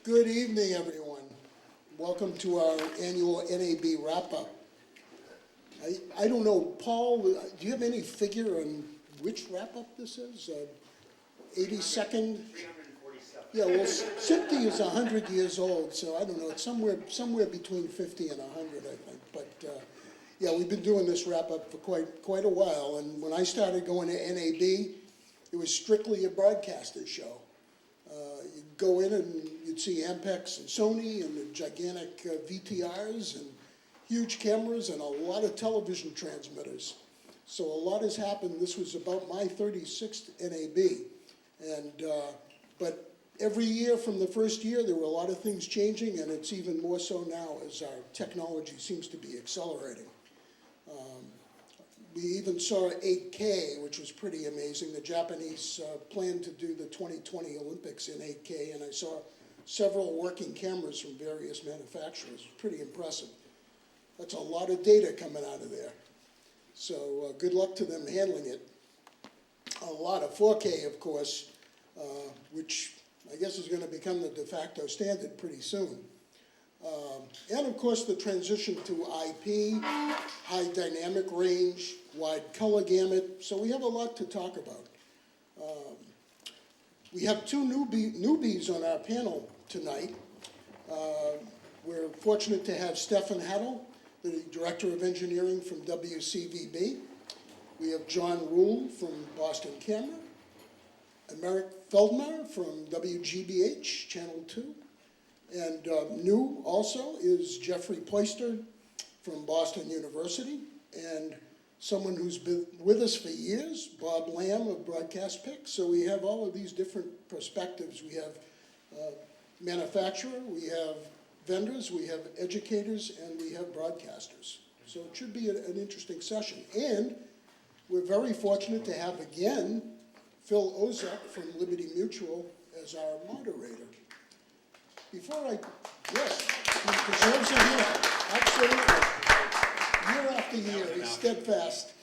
Good evening, everyone. Welcome to our annual NAB wrap-up. I don't know, Paul, do you have any figure on which wrap-up this is? 82nd? 347. Yeah, well, Smpte is 100 years old, so I don't know, it's somewhere between 50 and 100, I think. But, yeah, we've been doing this wrap-up for quite a while, and when I started going to NAB, it was strictly a broadcaster show. You'd go in and you'd see Ampex and Sony and the gigantic VTRs and huge cameras and a lot of television transmitters. So a lot has happened. This was about my 36th NAB. And, but every year from the first year, there were a lot of things changing, and it's even more so now as our technology seems to be accelerating. We even saw 8K, which was pretty amazing. The Japanese planned to do the 2020 Olympics in 8K, and I saw several working cameras from various manufacturers. Pretty impressive. That's a lot of data coming out of there. So good luck to them handling it. A lot of 4K, of course, which I guess is going to become the de facto standard pretty soon. And of course the transition to IP, high dynamic range, wide color gamut. So we have a lot to talk about. We have two newbies on our panel tonight. We're fortunate to have Stefan Hattel, the Director of Engineering from WCVB. We have John Rule from Boston Camera, and Merrick Feldmar from WGBH, Channel 2. And new also is Jeffrey Poyster from Boston University, and someone who's been with us for years, Bob Lamb of Broadcast Pick. So we have all of these different perspectives. We have manufacturer, we have vendors, we have educators, and we have broadcasters. So it should be an interesting session. And we're very fortunate to have again Phil Ozek from Liberty Mutual as our moderator. Before yes, he deserves a hand, absolutely. Year after year, he's steadfast,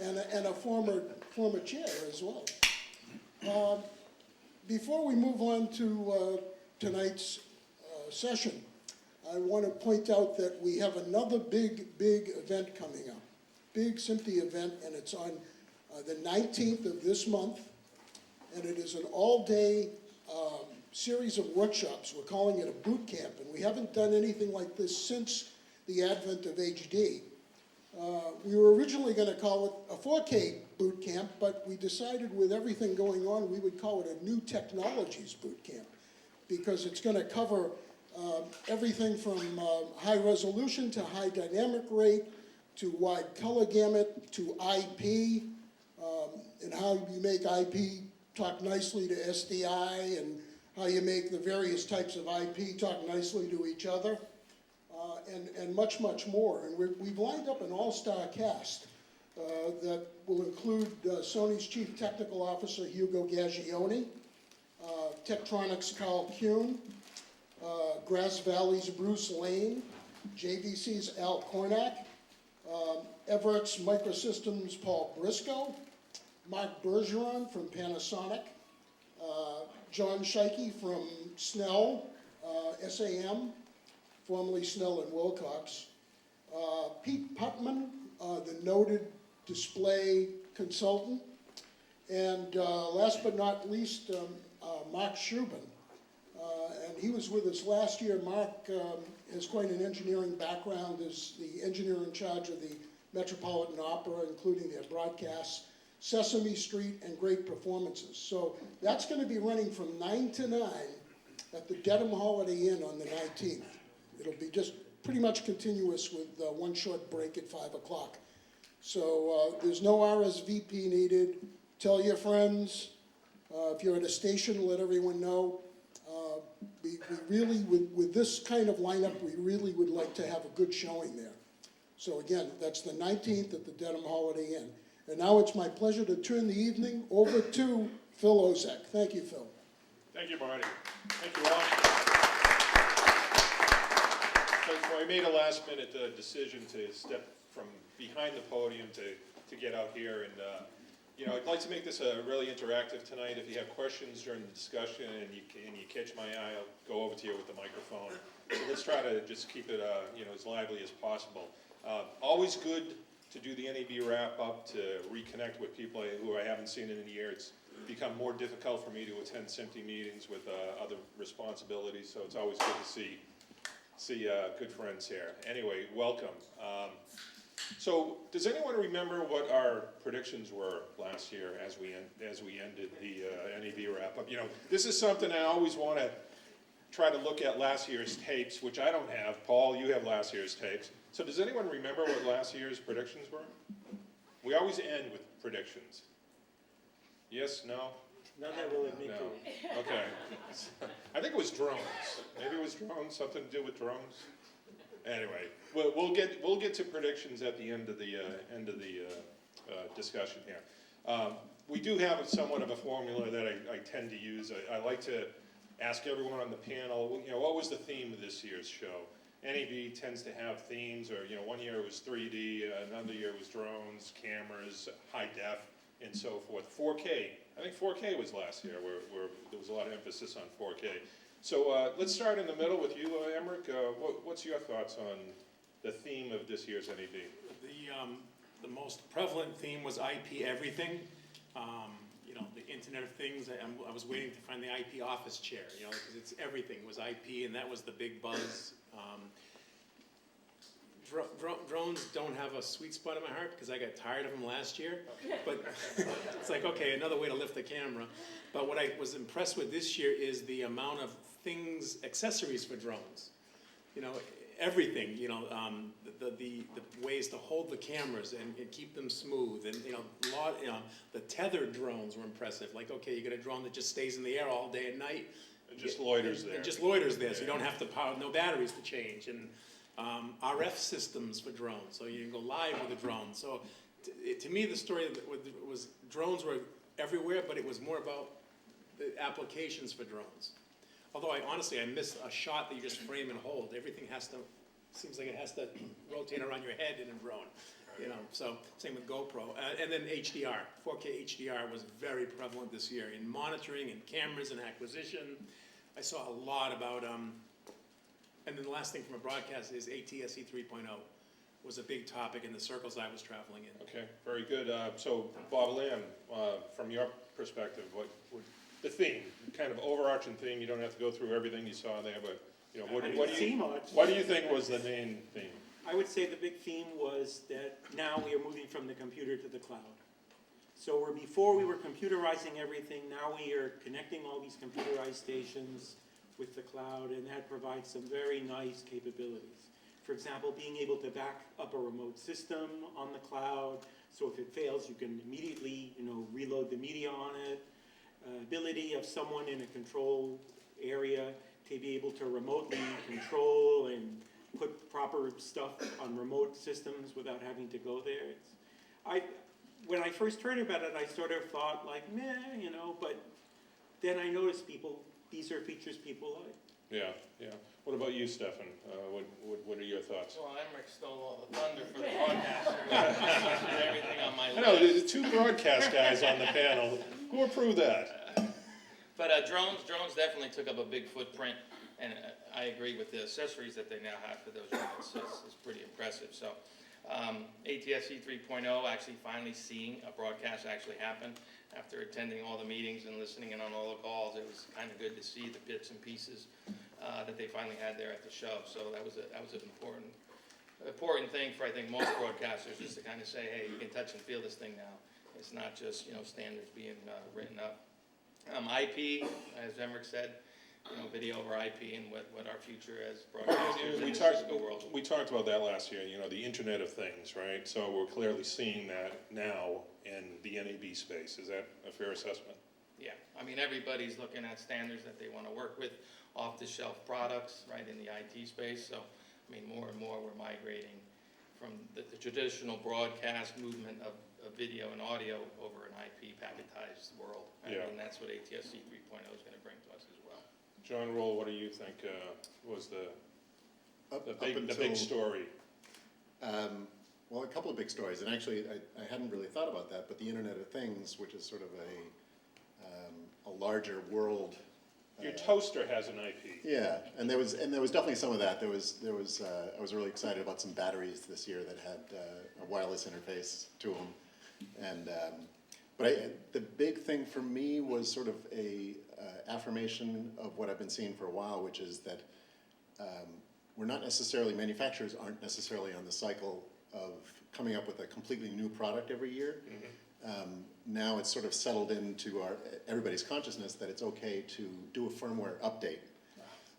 and a former chair as well. Before we move on to tonight's session, I want to point out that we have another big event coming up, big Smpte event, and it's on the 19th of this month, and it is an all-day series of workshops. We're calling it a boot camp, and we haven't done anything like this since the advent of HD. We were originally going to call it a 4K boot camp, but we decided with everything going on, we would call it a new technologies boot camp, because it's going to cover everything from high resolution to high dynamic rate to wide color gamut to IP, and how you make IP talk nicely to SDI, and how you make the various types of IP talk nicely to each other, and much more. And we've lined up an all-star cast that will include Sony's Chief Technical Officer, Hugo Gagione, Tektronix' Carl Kuhn, Grass Valley's Bruce Lane, JVC's Al Cornack, Everett's Microsystems' Paul Briscoe, Mark Bergeron from Panasonic, John Scheike from Snell, SAM, formerly Snell and Wilcox, Pete Putman, the noted display consultant, and last but not least, Mark Shubin. And he was with us last year. Mark has quite an engineering background, is the engineer in charge of the Metropolitan Opera, including their broadcasts, Sesame Street, and Great Performances. So that's going to be running from 9 to 9 at the Dedham Holiday Inn on the 19th. It'll be just pretty much continuous with one short break at 5 o'clock. So there's no RSVP needed. Tell your friends. If you're at a station, let everyone know. We really, with this kind of lineup, we really would like to have a good showing there. So again, that's the 19th at the Dedham Holiday Inn. And now it's my pleasure to turn the evening over to Phil Ozek. Thank you, Phil. Thank you, Marty. Thank you all. So I made a last-minute decision to step from behind the podium to get out here, and I'd like to make this really interactive tonight. If you have questions during the discussion and you catch my eye, I'll go over to you with the microphone. So let's try to just keep it, as lively as possible. Always good to do the NAB wrap-up, to reconnect with people who I haven't seen in a year. It's become more difficult for me to attend Smpte meetings with other responsibilities, so it's always good to see good friends here. Anyway, welcome. So, does anyone remember what our predictions were last year as we ended the NAB wrap-up? This is something I always want to try to look at last year's tapes, which I don't have. Paul, you have last year's tapes. So does anyone remember what last year's predictions were? We always end with predictions. Yes, no? None that will admit to No. it. Okay. I think it was drones. Maybe it was drones, something to do with drones. Anyway, we'll get to predictions at the end of the discussion here. We do have somewhat of a formula that I tend to use. I like to ask everyone on the panel, what was the theme of this year's show? NAB tends to have themes, or one year it was 3D, another year it was drones, cameras, high def, and so forth. 4K, I think 4K was last year, where there was a lot of emphasis on 4K. So let's start in the middle with you, Emmerich. What's your thoughts on the theme of this year's NAB? The most prevalent theme was IP everything. The Internet of Things. I was waiting to find the IP office chair, because it's everything. It was IP, and that was the big buzz. Drones don't have a sweet spot in my heart because I got tired of them last year. But it's like, okay, another way to lift the camera. But what I was impressed with this year is the amount of things, accessories for drones. Everything, the ways to hold the cameras and keep them smooth, and the tethered drones were impressive. Like, okay, you got a drone that just stays in the air all day and night. It just loiters there. It just loiters there, so you don't have to power, no batteries to change, and RF systems for drones, so you can go live with a drone. So, to me, the story was drones were everywhere, but it was more about the applications for drones. Although I missed a shot that you just frame and hold. Everything seems like it has to rotate around your head in a drone. So same with GoPro. And then HDR, 4K HDR was very prevalent this year in monitoring and cameras and acquisition. I saw a lot about, and then the last thing from a broadcast is ATSC 3.0 was a big topic in the circles I was traveling in. Okay, very good. So Bob Lamb, from your perspective, what would the theme, kind of overarching theme, you don't have to go through everything you saw there, but what do you think was the main theme? I would say the big theme was that now we are moving from the computer to the cloud. So before we were computerizing everything, now we are connecting all these computerized stations with the cloud, and that provides some very nice capabilities. For example, being able to back up a remote system on the cloud, so if it fails, you can immediately reload the media on it. Ability of someone in a control area to be able to remotely control and put proper stuff on remote systems without having to go there. When I first heard about it, I sort of thought like, meh, but then I noticed these are features people like. Yeah. What about you, Stefan? What are your thoughts? Well, Emmerich stole all the thunder for the broadcaster. And everything on my I know, list. there's two broadcast guys on the panel. Who approved that? But drones definitely took up a big footprint, and I agree with the accessories that they now have for those units. It's pretty impressive. So ATSC 3.0, actually finally seeing a broadcast actually happen after attending all the meetings and listening in on all the calls. It was kind of good to see the bits and pieces that they finally had there at the show. So that was an important thing for, I think, most broadcasters, is to kind of say, hey, you can touch and feel this thing now. It's not just standards being written up. IP, as Emmerich said, video over IP and what our future as broadcasters in the physical world. We talked about that last year. The Internet of Things, right? So we're clearly seeing that now in the NAB space. Is that a fair assessment? Yeah, everybody's looking at standards that they want to work with, off-the-shelf products, right, in the IT space. So, more and more we're migrating from the traditional broadcast movement of video and audio over an IP packetized world. And that's what ATSC 3.0 is going to bring to us as well. John Roll, what do you think was the big story? Well, a couple of big stories, and actually, I hadn't really thought about that, but the Internet of Things, which is sort of a larger world. Your toaster has an IP. Yeah, and there was definitely some of that. There was I was really excited about some batteries this year that had a wireless interface to them, and the big thing for me was sort of a affirmation of what I've been seeing for a while, which is that we're not necessarily, manufacturers aren't necessarily on the cycle of coming up with a completely new product every year. Now it's sort of settled into everybody's consciousness that it's okay to do a firmware update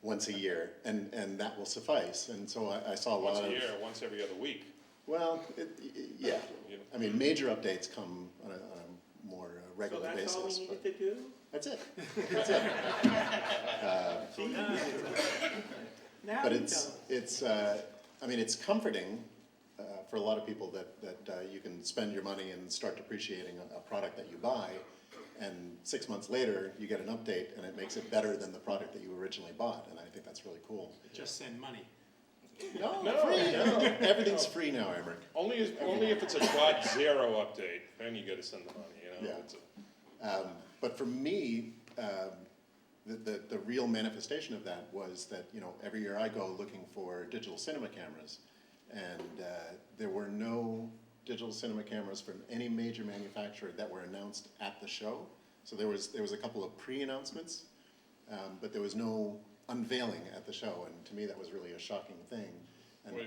once a year, and that will suffice. And so I saw a lot of... Once a year, once every other week. Well, yeah. I mean, major updates come on a more regular basis. So that's all we needed to do? That's it. That's it. Now But you it's I mean, it's comforting for a lot of people that you can spend your money and start depreciating a product that you buy, and 6 months later, you get an update and it makes it better than the product that you originally bought, and I think that's really cool. Just send money. No, No, free. no. Everything's free now, Emmerich. Only if it's a .0 update, then you gotta send the money, you know? Yeah. It's But for me, the real manifestation of that was that, you know, every year I go looking for digital cinema cameras, and there were no digital cinema cameras from any major manufacturer that were announced at the show. So there was a couple of pre-announcements, but there was no unveiling at the show, and to me that was really a shocking thing.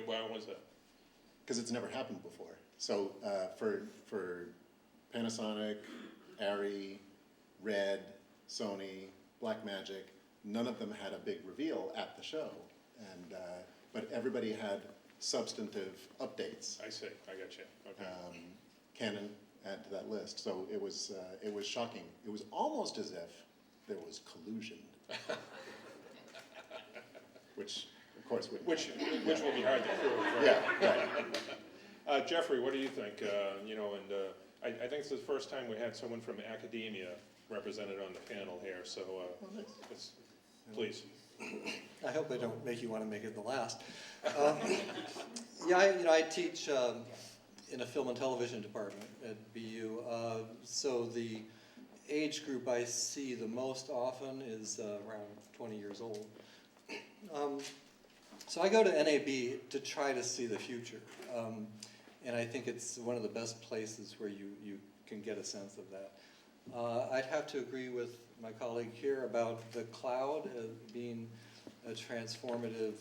why was that? Because it's never happened before. So for Panasonic, Aries, Red, Sony, Blackmagic, none of them had a big reveal at the show, and but everybody had substantive updates. I see, I got you, okay. Canon add to that list, so it was shocking. It was almost as if there was collusion, which of course would Which will be hard to prove, right? yeah, right. Jeffrey, what do you think? You know, and I think it's the first time we had someone from academia represented on the panel here, so please. I hope I don't make you want to make it the last. Yeah, I teach in a film and television department at BU. So the age group I see the most often is around 20 years old. So I go to NAB to try to see the future. And I think it's one of the best places where you can get a sense of that. I'd have to agree with my colleague here about the cloud being a transformative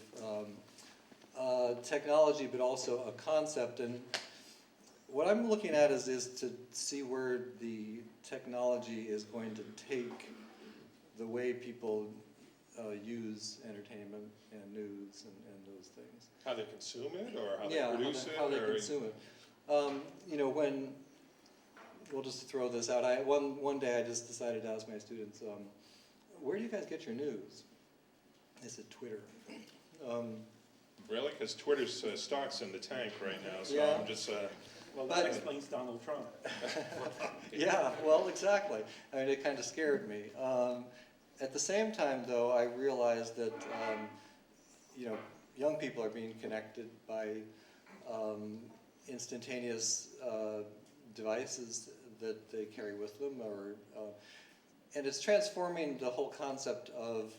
technology, but also a concept. And what I'm looking at is to see where the technology is going to take the way people use entertainment and news and those things. How they consume it, or how Yeah, they produce how they it? consume it. You know, when, we'll just throw this out, one day I just decided to ask my students, where do you guys get your news? They said Twitter. Really? Because Twitter's stock's in the tank right now, so Yeah. I'm just... Well, But- that explains Donald Trump. Yeah, well, exactly. I mean, it kind of scared me. At the same time, though, I realized that, you know, young people are being connected by instantaneous devices that they carry with them, and it's transforming the whole concept of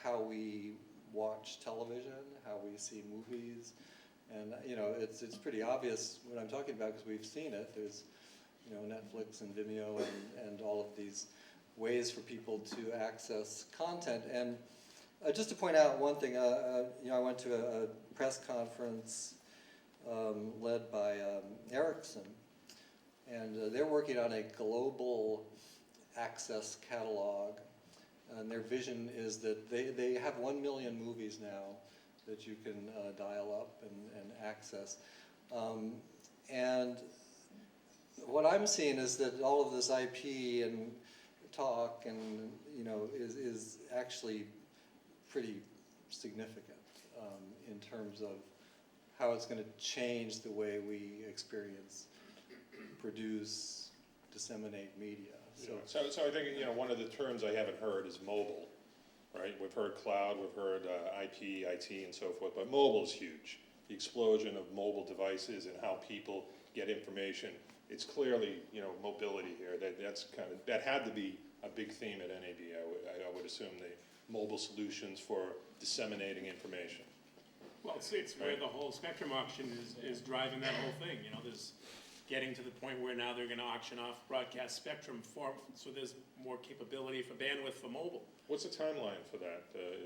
how we watch television, how we see movies, and you know, it's pretty obvious what I'm talking about because we've seen it. There's, you know, Netflix and Vimeo and all of these ways for people to access content. And just to point out one thing, you know, I went to a press conference led by Ericsson, and they're working on a global access catalog, and their vision is that they have 1 million movies now that you can dial up and access. And what I'm seeing is that all of this IP and talk and, you know, is actually pretty significant in terms of how it's going to change the way we experience, produce, disseminate media. So I think, you know, one of the terms I haven't heard is mobile, right? We've heard cloud, we've heard IP, IT, and so forth, but mobile is huge. the explosion of mobile devices and how people get information, it's clearly, mobility here. That had to be a big theme at NAB. I would assume the mobile solutions for disseminating information. Well, it's where the whole spectrum auction is driving that whole thing, there's getting to the point where now they're gonna auction off broadcast spectrum so there's more capability for bandwidth for mobile. What's the timeline for that,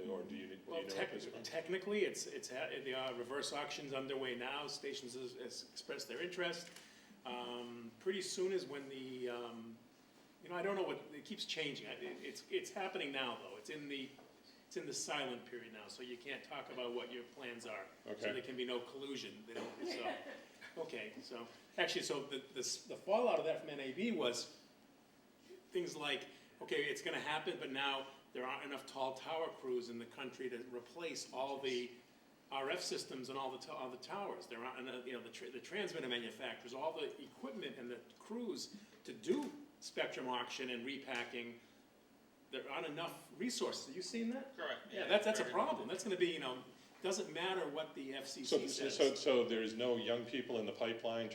or do you know? Well, technically, it's the reverse auction's underway now, stations has expressed their interest. Pretty soon is when the, I don't know it keeps changing, it's happening now though, it's in the silent period now, so you can't talk about what your plans are. Okay. So there can be no collusion, okay, so, actually, so the fallout of that from NAB was things like, okay, it's gonna happen, but now there aren't enough tall tower crews in the country to replace all the RF systems and all the towers. There aren't, the transmitter manufacturers, all the equipment and the crews to do spectrum auction and repacking. There aren't enough resources. Have you seen that? Correct. Yeah, that's a problem. That's gonna be, doesn't matter what the FCC says. So there's no young people in the pipeline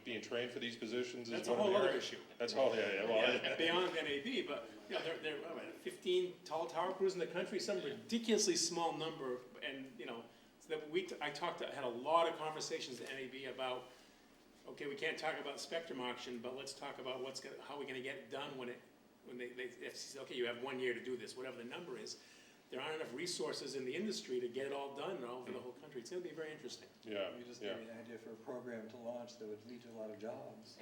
being trained for these positions? That's a whole other issue. That's all, Beyond NAB, but, there are 15 tall tower crews in the country, some ridiculously small number, and, so that had a lot of conversations at NAB about, okay, we can't talk about spectrum auction, but let's talk about how we're gonna get it done when they FCC, okay, you have 1 year to do this, whatever the number is. There aren't enough resources in the industry to get it all done all over the whole country. It's gonna be very interesting. Yeah, You just gave me an idea for a program to launch that would lead to a lot of jobs.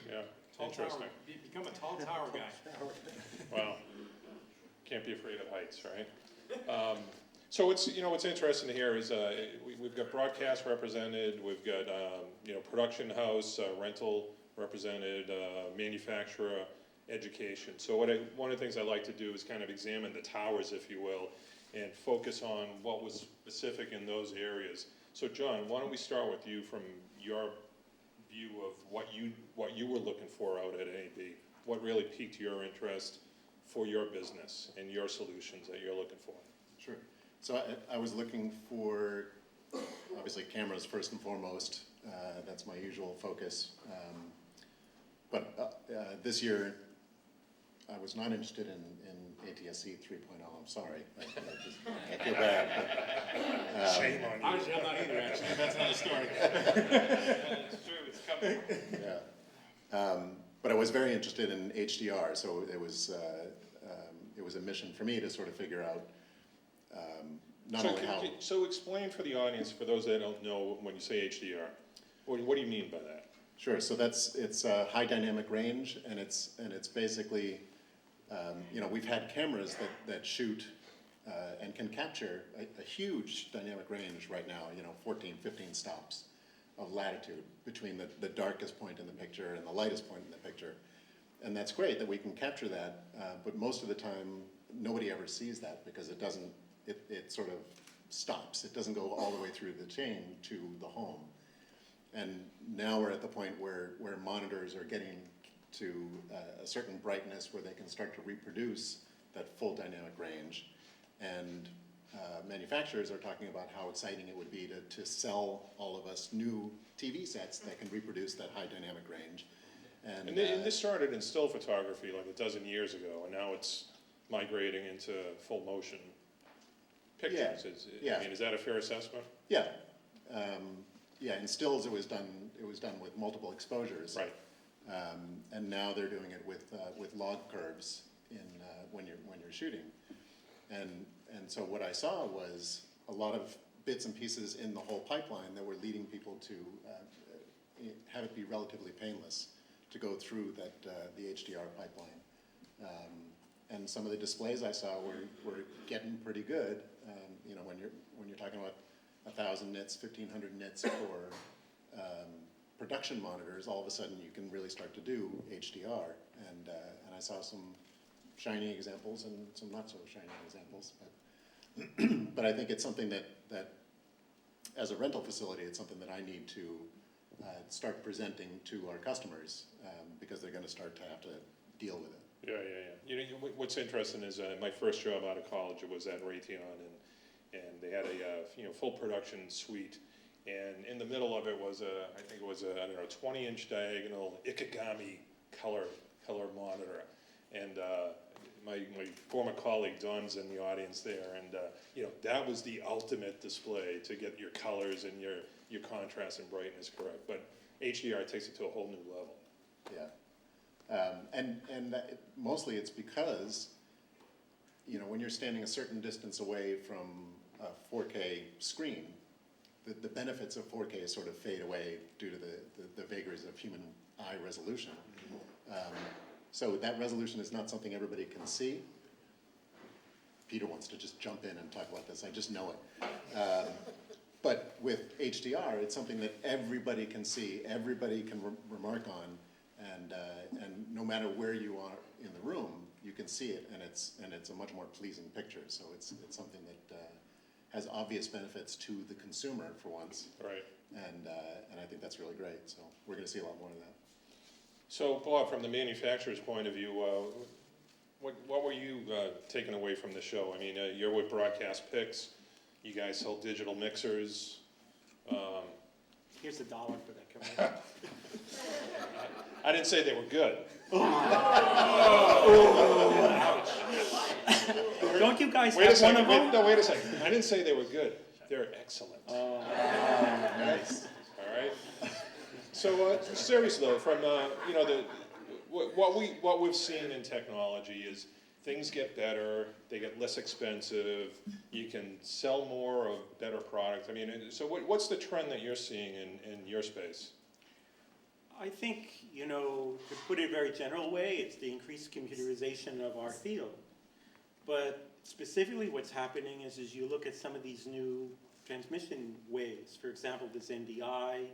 yeah, Tall interesting. tower, become a tall tower guy. Well, can't be afraid of heights, right? So what's interesting here is we've got broadcast represented, we've got production house, rental represented, manufacturer, education. So one of the things I like to do is kind of examine the towers, if you will, and focus on what was specific in those areas. So John, why don't we start with you from your view of what you were looking for out at NAB? What really piqued your interest for your business and your solutions that you're looking for? Sure. So I was looking for, obviously, cameras first and foremost. That's my usual focus. But this year, I was not interested in ATSC 3.0. I'm sorry. I feel bad. Shame on you. Honestly, I'm not either, actually. That's another story. It's true, it's coming. Yeah. But I was very interested in HDR, so it was a mission for me to sort of figure out not only how. So explain for the audience, for those that don't know, when you say HDR, what do you mean by that? Sure. So it's a high dynamic range, and it's basically, we've had cameras that shoot and can capture a huge dynamic range right now. 14, 15 stops of latitude between the darkest point in the picture and the lightest point in the picture, and that's great that we can capture that. But most of the time, nobody ever sees that because it doesn't. It sort of stops. It doesn't go all the way through the chain to the home. And now we're at the point where monitors are getting to a certain brightness where they can start to reproduce that full dynamic range. And manufacturers are talking about how exciting it would be to sell all of us new TV sets that can reproduce that high dynamic range. And this started in still photography like a dozen years ago, and now it's migrating into full motion pictures. Yeah. I mean, is that a fair assessment? Yeah. In stills it was done with multiple exposures. Right. And now they're doing it with log curves when you're shooting. And so what I saw was a lot of bits and pieces in the whole pipeline that were leading people to have it be relatively painless to go through the HDR pipeline. And some of the displays I saw were getting pretty good. When you're talking about 1,000 nits, 1,500 nits for production monitors, all of a sudden you can really start to do HDR. And I saw some shiny examples and some not so shiny examples. But I think it's something that as a rental facility, it's something that I need to start presenting to our customers because they're going to start to have to deal with it. Yeah. What's interesting is my first job out of college was at Raytheon, and they had a full production suite. And in the middle of it was I think it was I don't know, 20-inch diagonal Ikegami color monitor. And my former colleague Don's in the audience there, and that was the ultimate display to get your colors and your contrast and brightness correct. But HDR takes it to a whole new level. Yeah, and mostly it's because when you're standing a certain distance away from a 4K screen, the benefits of 4K sort of fade away due to the vagaries of human eye resolution. So that resolution is not something everybody can see. Peter wants to just jump in and talk about this. I just know it. But with HDR, it's something that everybody can see, everybody can remark on, and no matter where you are in the room, you can see it, and it's a much more pleasing picture. So it's something that has obvious benefits to the consumer for once. Right. And I think that's really great. So we're going to see a lot more of that. So Bob, from the manufacturer's point of view, what were you taking away from the show? I mean, you're with Broadcast Picks. You guys sell digital mixers. Here's $1 for that commercial. I didn't say they were good. Don't you guys Wait a have one second. of them? No, wait a second. I didn't say they were good. They're excellent. Nice. All right. So seriously though, from what we've seen in technology is things get better, they get less expensive, you can sell more of better product. I mean, so what's the trend that you're seeing in your space? I think, to put it a very general way, it's the increased computerization of our field. But specifically what's happening is you look at some of these new transmission ways. For example, this NDI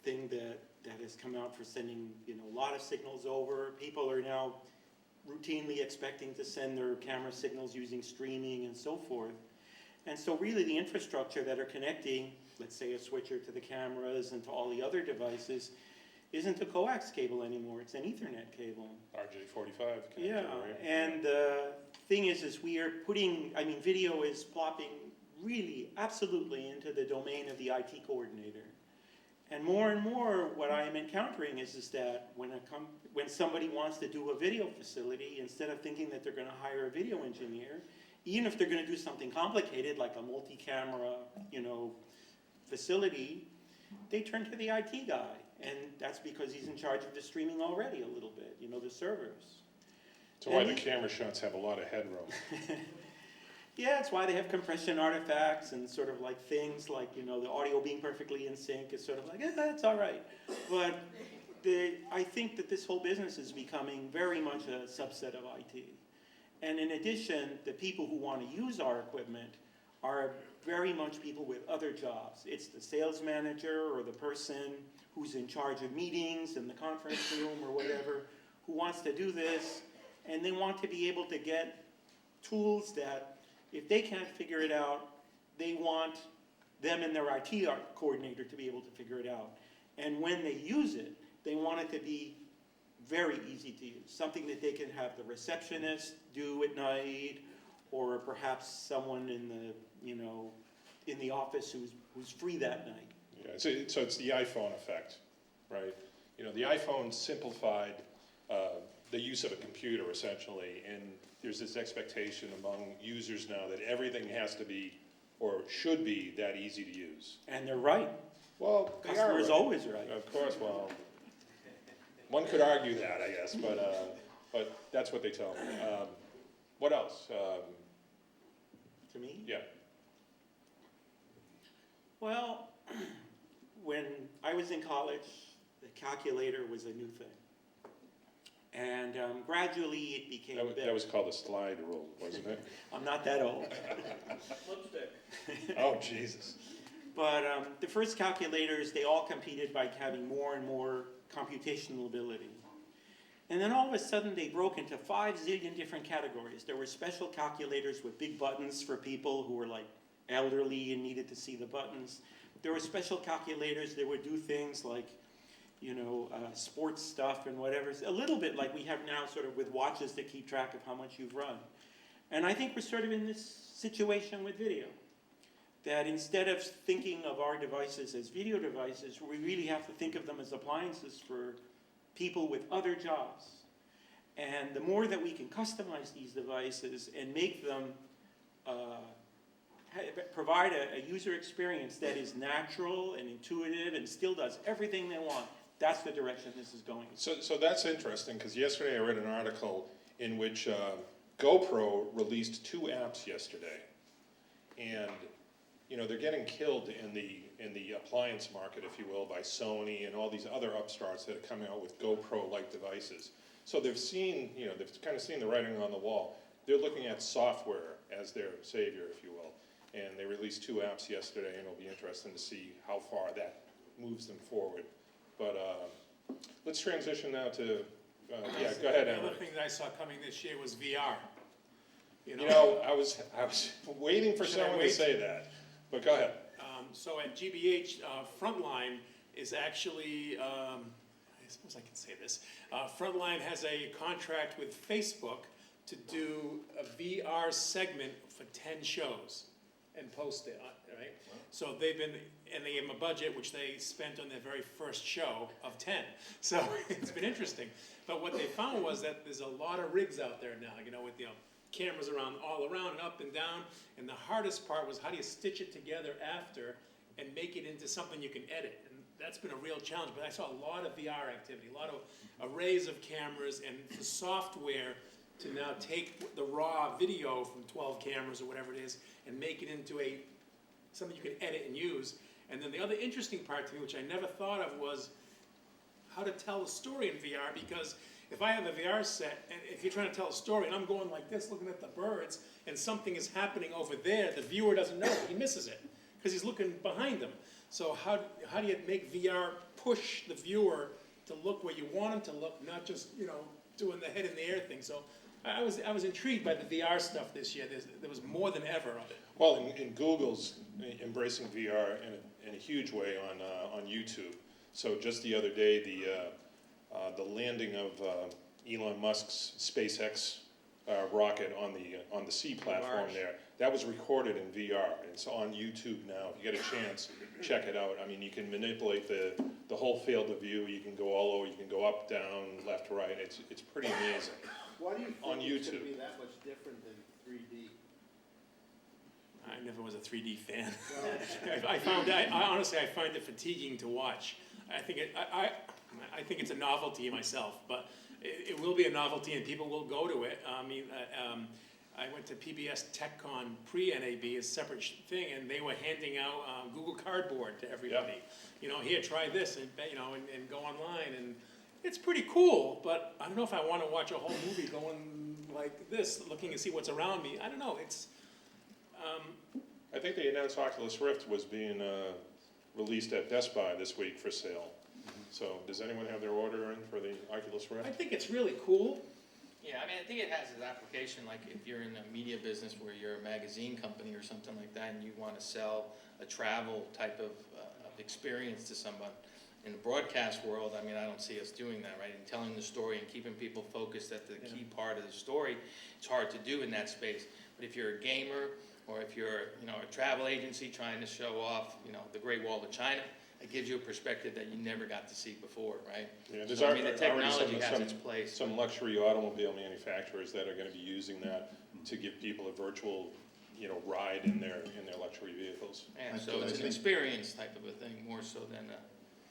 thing that has come out for sending a lot of signals over. People are now routinely expecting to send their camera signals using streaming and so forth. And so really the infrastructure that are connecting, let's say a switcher to the cameras and to all the other devices, isn't a coax cable anymore, it's an Ethernet cable. RJ45 connector, Yeah, right? and the thing is we are video is plopping really absolutely into the domain of the IT coordinator. And more what I am encountering is that when somebody wants to do a video facility, instead of thinking that they're going to hire a video engineer, even if they're going to do something complicated like a multi-camera, facility, they turn to the IT guy. And that's because he's in charge of the streaming already a little bit, the servers. So why the camera shots have a lot of headroom. Yeah, it's why they have compression artifacts and sort of like things like, the audio being perfectly in sync is sort of like, that's all right. But I think that this whole business is becoming very much a subset of IT. And in addition, the people who want to use our equipment are very much people with other jobs. It's the sales manager or the person who's in charge of meetings in the conference room or whatever, who wants to do this, and they want to be able to get tools that, if they can't figure it out, they want them and their IT coordinator to be able to figure it out. And when they use it, they want it to be very easy to use, something that they can have the receptionist do at night, or perhaps someone in the office who's free that night. Yeah, so it's the iPhone effect, right? The iPhone simplified the use of a computer essentially, and there's this expectation among users now that everything has to be or should be that easy to use. And they're right. Well, they are Customer's right. always right. Of course, well, one could argue that, I guess, but that's what they tell me. What else? To me? Yeah. Well, when I was in college, the calculator was a new thing. And gradually it became That was called the slide rule, wasn't it? I'm not that old. Oh, Jesus. But the first calculators, they all competed by having more and more computational ability. And then all of a sudden they broke into 5 zillion different categories. There were special calculators with big buttons for people who were like elderly and needed to see the buttons. There were special calculators that would do things like, sports stuff and whatever. A little bit like we have now sort of with watches that keep track of how much you've run. And I think we're sort of in this situation with video, that instead of thinking of our devices as video devices, we really have to think of them as appliances for people with other jobs. And the more that we can customize these devices and make them provide a user experience that is natural and intuitive and still does everything they want, that's the direction this is going. So that's interesting, because yesterday I read an article in which GoPro released 2 apps yesterday. And, you know, they're getting killed in the appliance market, if you will, by Sony and all these other upstarts that are coming out with GoPro-like devices. So they've seen, you know, they've kind of seen the writing on the wall. They're looking at software as their savior, if you will. And they released 2 apps yesterday, and it'll be interesting to see how far that moves them forward. But let's transition now to, yeah, go ahead, The Emma. other thing that I saw coming this year was VR. You know, I was waiting for Should I someone to wait? say that, but go ahead. So at GBH, Frontline is actually, I suppose I can say this, Frontline has a contract with Facebook to do a VR segment for 10 shows and post it, right? So they've been, and they gave them a budget, which they spent on their very first show of 10. So it's been interesting. But what they found was that there's a lot of rigs out there now, you know, with, you know, cameras around, all around and up and down. And the hardest part was how do you stitch it together after and make it into something you can edit. And that's been a real challenge. But I saw a lot of VR activity, a lot of arrays of cameras and the software to now take the raw video from 12 cameras or whatever it is and make it into something you can edit and use. And then the other interesting part to me, which I never thought of, was how to tell a story in VR, because if I have a VR set, and if you're trying to tell a story, and I'm going like this, looking at the birds, and something is happening over there, the viewer doesn't know, he misses it, because he's looking behind him. So how do you make VR push the viewer to look where you want him to look, not just, you know, doing the head in the air thing? So I was intrigued by the VR stuff this year. There was more than ever of it. Well, and Google's embracing VR in a huge way on YouTube. So just the other day, the landing of Elon Musk's SpaceX rocket on the sea platform there, that was recorded in VR. It's on YouTube now. If you get a chance, check it out. I mean, you can manipulate the whole field of view. You can go all over. You can go up, down, left, right. It's pretty amazing. Why do you On think it's YouTube. gonna be that much different than 3D? I never was a 3D fan. I honestly find it fatiguing to watch. I think it's a novelty myself, but it will be a novelty and people will go to it. I mean, I went to PBS TechCon pre-NAB, a separate thing, and they were handing out Google Cardboard to everybody. You know, here, try this, and you know, and go online, and it's pretty cool. But I don't know if I want to watch a whole movie going like this, looking and see what's around me. I don't know. It's I think they announced Oculus Rift was being released at Best Buy this week for sale. So does anyone have their order in for the Oculus I Rift? think it's really cool. Yeah, I mean, I think it has its application, like if you're in a media business where you're a magazine company or something like that, and you want to sell a travel type of experience to someone. In the broadcast world, I mean, I don't see us doing that, right? And telling the story and keeping people focused at the key part of the story, it's hard to do in that space. But if you're a gamer, or if you're, you know, a travel agency trying to show off, you know, the Great Wall of China, it gives you a perspective that you never got to see before, right? Yeah, there's So, I mean, the already technology has its place. some luxury automobile manufacturers that are going to be using that to give people a virtual, you know, ride in their luxury vehicles. Yeah, I so think- it's an experience type of a thing, more so than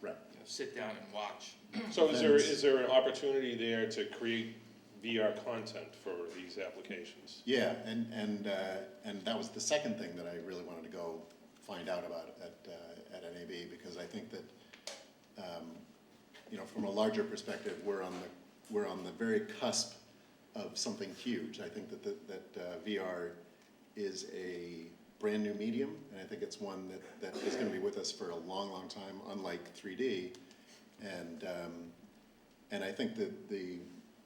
Right. you know, sit down and watch. So is there an opportunity there to create VR content for these applications? Yeah, and that was the second thing that I really wanted to go find out about at NAB, because I think that, you know, from a larger perspective, we're on the very cusp of something huge. I think that VR is a brand new medium, and I think it's one that is going to be with us for a long, long time, unlike 3D. And I think that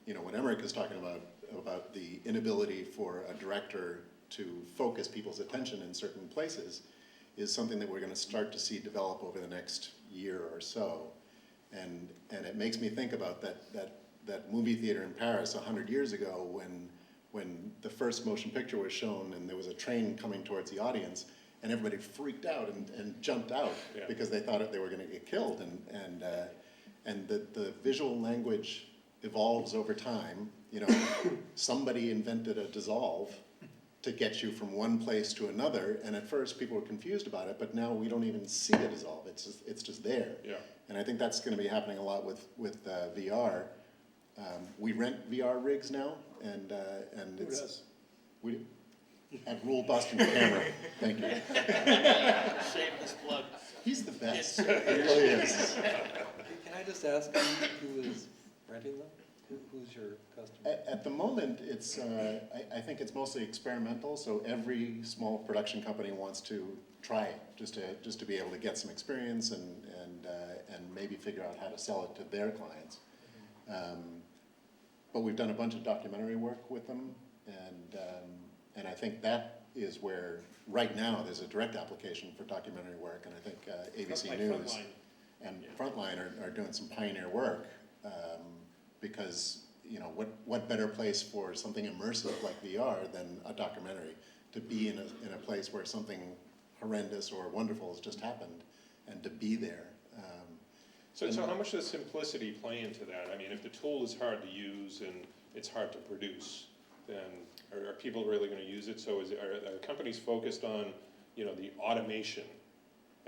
you know, when Emmerich is talking about the inability for a director to focus people's attention in certain places is something that we're going to start to see develop over the next year or so. And it makes me think about that movie theater in Paris 100 years ago when when the first motion picture was shown and there was a train coming towards the audience, and everybody freaked out and jumped out Yeah. because they thought they were going to get killed. And the visual language evolves over time. You know, somebody invented a dissolve to get you from one place to another, and at first people were confused about it, but now we don't even see a dissolve. It's just there. Yeah. And I think that's going to be happening a lot with VR. We rent VR rigs now, and Who it's does? we do. At Rule Boston Camera. Thank you. Shameless plug. He's the best. Yes, He really is. Can I just ask who is renting them? Who's your customer? At the moment, it's I think it's mostly experimental. So every small production company wants to try it, just to be able to get some experience and maybe figure out how to sell it to their clients. But we've done a bunch of documentary work with them, and I think that is where right now there's a direct application for documentary work, and I think ABC Like News Frontline. and Frontline are doing some pioneer work, because you know what better place for something immersive like VR than a documentary, to be in a place where something horrendous or wonderful has just happened, and to be there. So how much does simplicity play into that? I mean, if the tool is hard to use and it's hard to produce, then are people really going to use it? So are companies focused on, you know, the automation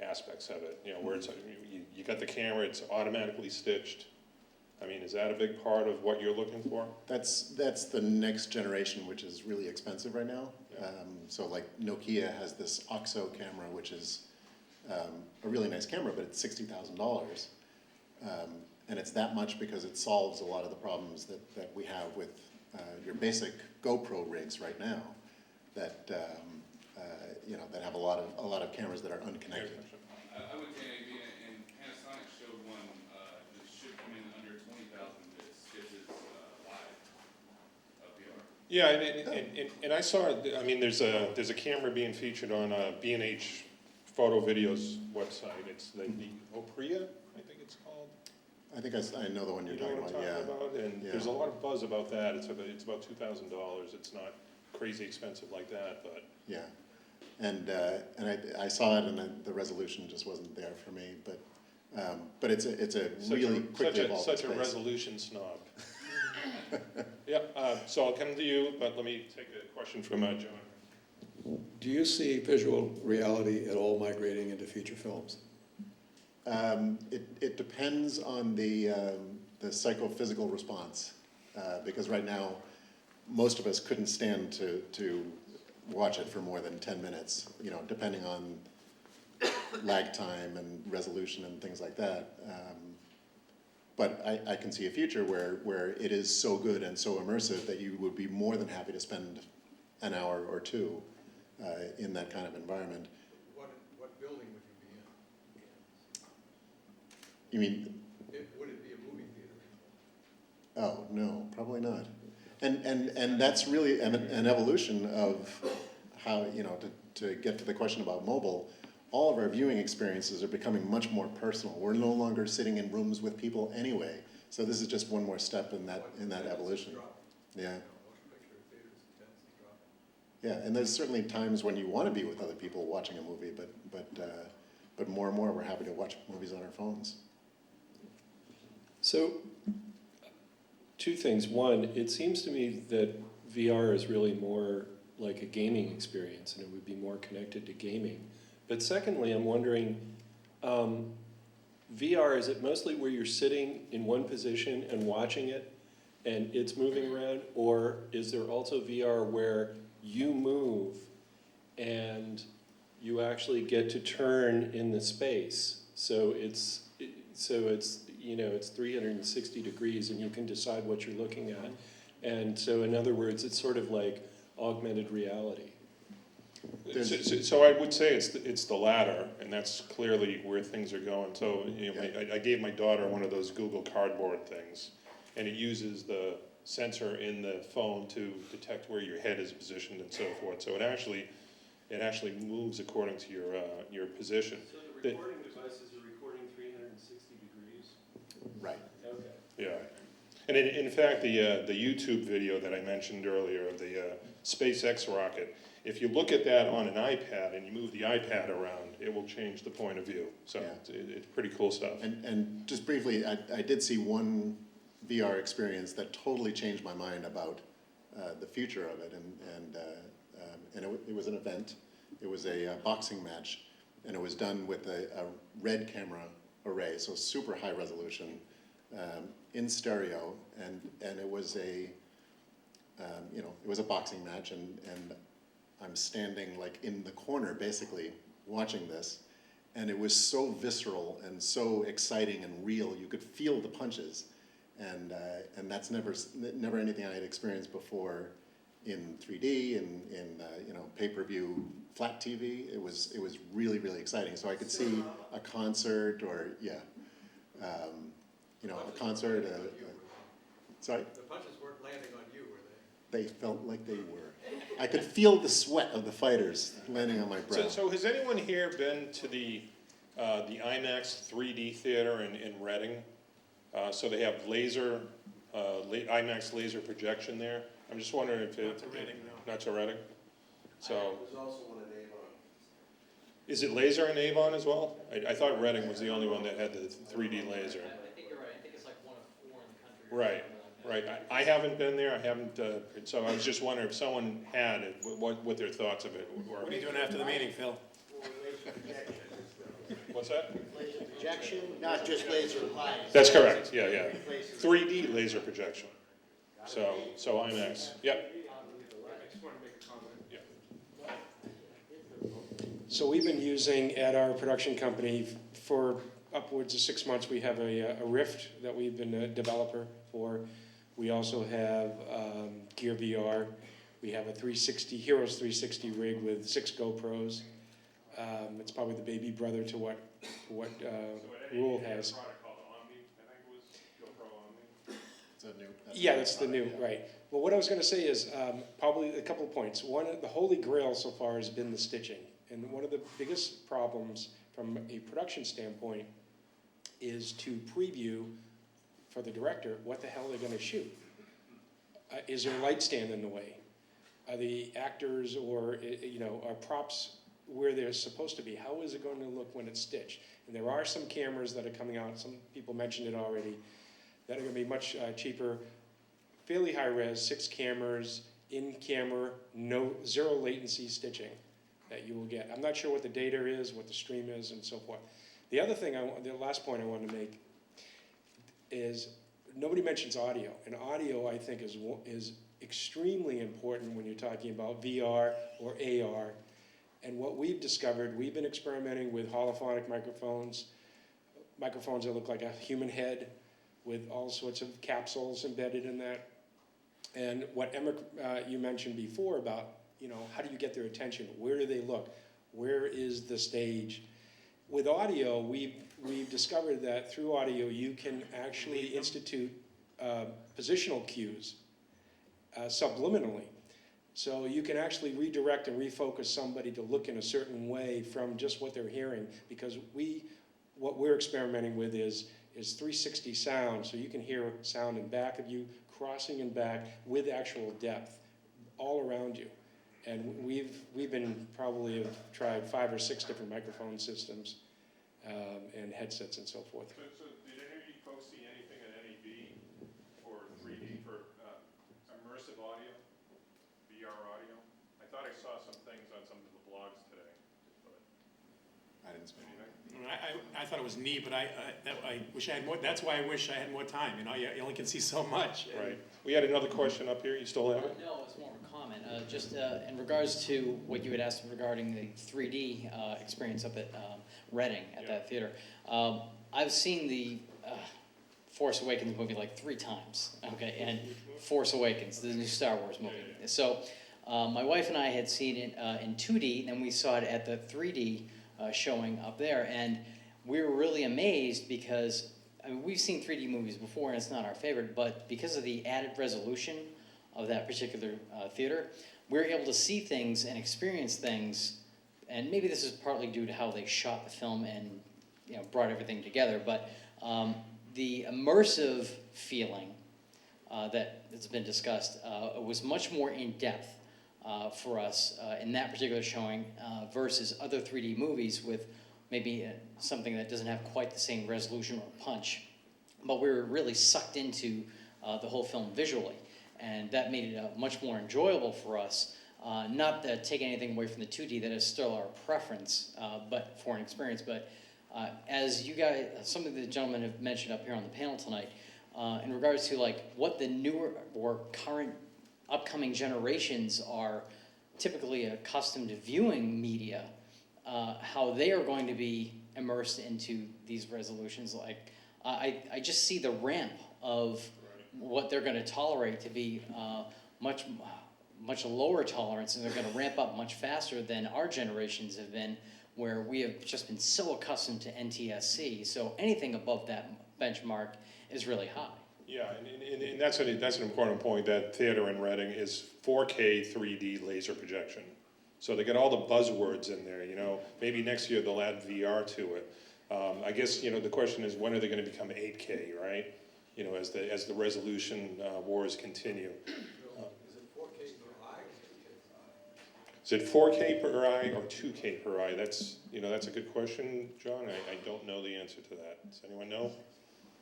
aspects of it? You know, where it's you got the camera, it's automatically stitched. I mean, is that a big part of what you're looking for? That's the next generation, which is really expensive right now. So like Nokia has this OXO camera, which is a really nice camera, but it's $60,000. And it's that much because it solves a lot of the problems that we have with your basic GoPro rigs right now, that you know, that have a lot of cameras that are unconnected. I went to NAB and Panasonic showed one that should come in under 20,000 that sketches live of VR. Yeah, and I saw, I mean, there's a camera being featured on B&H Photo Video's website. It's the Opria, I think it's called. I think I know the one you're You know talking what about, I'm talking yeah. about? And Yeah. there's a lot of buzz about that. It's about $2,000. It's not crazy expensive like that, but. Yeah, and I saw it, and the resolution just wasn't there for me. But it's a really quickly evolving Such a space. resolution snob. Yeah, so I'll come to you, but let me take a question from John. Do you see visual reality at all migrating into feature films? It depends on the psychophysical response, because right now, most of us couldn't stand to watch it for more than 10 minutes, you know, depending on lag time and resolution and things like that. But I can see a future where it is so good and so immersive that you would be more than happy to spend an hour or two in that kind of environment. What building would you be in? You mean, Would it be a movie theater? oh, no, probably not. And that's really an evolution of how, you know, to get to the question about mobile, all of our viewing experiences are becoming much more personal. We're no longer sitting in rooms with people anyway. So this is just one more step in that evolution. Yeah. Yeah, and there's certainly times when you want to be with other people watching a movie, but more and more we're happy to watch movies on our phones. So, two things. One, it seems to me that VR is really more like a gaming experience, and it would be more connected to gaming. But secondly, I'm wondering, VR, is it mostly where you're sitting in one position and watching it, and it's moving around, or is there also VR where you move and you actually get to turn in the space? So it's you know, it's 360 degrees and you can decide what you're looking at. And so in other words, it's sort of like augmented reality. So I would say it's the latter, and that's clearly where things are going. So you know, I gave my daughter one of those Google Cardboard things, and it uses the sensor in the phone to detect where your head is positioned and so forth. So it actually moves according to your position. So the recording devices are recording 360 degrees? Right. Okay. Yeah. And in fact, the YouTube video that I mentioned earlier of the SpaceX rocket, if you look at that on an iPad and you move the iPad around, it will change the point of view. So Yeah. it's pretty cool stuff. And just briefly, I did see one VR experience that totally changed my mind about the future of it, and it was an event. It was a boxing match, and it was done with a red camera array, so super high resolution, in stereo, and it was it was a boxing match, and I'm standing like in the corner basically watching this, and it was so visceral and so exciting and real. You could feel the punches, and that's never anything I had experienced before in 3D and in pay-per-view flat TV. It was really, really exciting. So I could see a concert or a concert. Sorry. The punches weren't landing on you, were they? They felt like they were. I could feel the sweat of the fighters landing on my brow. So has anyone here been to the IMAX 3D theater in Reading? So they have IMAX laser projection there. I'm just wondering if Not to Reading, no. Not to Reading? So, There's also one in Avon. is it laser in Avon as well? I thought Reading was the only one that had the 3D laser. I think you're right, I think it's like one of 4 in the country. Right, right. I haven't been there, I haven't, so I was just wondering if someone had it, what their thoughts of it were. What are you doing after the meeting, Phil? What's that? Laser projection, not just laser lights. That's correct, yeah. 3D laser projection. So IMAX, yep. I just want to make a comment. So we've been using at our production company for upwards of 6 months. We have a Rift that we've been a developer for. We also have Gear VR. We have a Heroes 360 rig with 6 GoPros. It's probably the baby brother to what Rule has. Product called Omni, I think it was, GoPro Omni. Yeah, that's the new, right. Well, what I was going to say is probably a couple of points. One, the holy grail so far has been the stitching. And one of the biggest problems from a production standpoint is to preview for the director what the hell they're going to shoot. Is there a light stand in the way? Are the actors or, are props where they're supposed to be? How is it going to look when it's stitched? And there are some cameras that are coming out, some people mentioned it already, that are going to be much cheaper, fairly high res, 6 cameras, in camera, zero latency stitching that you will get. I'm not sure what the data is, what the stream is, and so forth. The other thing, the last point I wanted to make is nobody mentions audio, and audio I think is extremely important when you're talking about VR or AR. And what we've discovered, we've been experimenting with holophonic microphones that look like a human head with all sorts of capsules embedded in that. And what Emma, you mentioned before about, how do you get their attention? Where do they look? Where is the stage? With audio, we've discovered that through audio you can actually institute positional cues subliminally. So you can actually redirect and refocus somebody to look in a certain way from just what they're hearing, because what we're experimenting with is 360 sound, so you can hear sound in back of you, crossing and back with actual depth all around you. And we've been probably have tried 5 or 6 different microphone systems and headsets and so forth. So did any of you folks see anything at NEB for 3D, for immersive audio, VR audio? I thought I saw some things on some of the blogs today, but I didn't spend anything. I thought it was neat, but I wish I had more. That's why I wish I had more time. You only can see so much. right. We had another question up here. You still have it? No, it's more of a comment. Just in regards to what you had asked regarding the 3D experience up at Reading at that theater. I've seen the Force Awakens movie like 3 times. Okay, and Force Awakens, the new Star Wars movie. So my wife and I had seen it in 2D, and we saw it at the 3D showing up there, and we were really amazed because we've seen 3D movies before, and it's not our favorite, but because of the added resolution of that particular theater, we're able to see things and experience things, and maybe this is partly due to how they shot the film and brought everything together, but the immersive feeling that's been discussed was much more in-depth for us in that particular showing versus other 3D movies with maybe something that doesn't have quite the same resolution or punch. But we were really sucked into the whole film visually, and that made it much more enjoyable for us. Not to take anything away from the 2D, that is still our preference, but for an experience. But as you guys, some of the gentlemen have mentioned up here on the panel tonight, in regards to like what the newer or current upcoming generations are typically accustomed to viewing media, how they are going to be immersed into these resolutions. Like I just see the ramp of what they're going to tolerate to be much lower tolerance, and they're going to ramp up much faster than our generations have been, where we have just been so accustomed to NTSC. So anything above that benchmark is really high. Yeah, and that's an important point, that theater in Reading is 4K 3D laser projection. So they got all the buzzwords in there, you know. Maybe next year they'll add VR to it. I guess, you know, the question is, when are they going to become 8K, right? You know, as the resolution wars continue. Is it 4K per eye or 2K per eye? That's, you know, that's a good question, John. I don't know the answer to that. Does anyone know?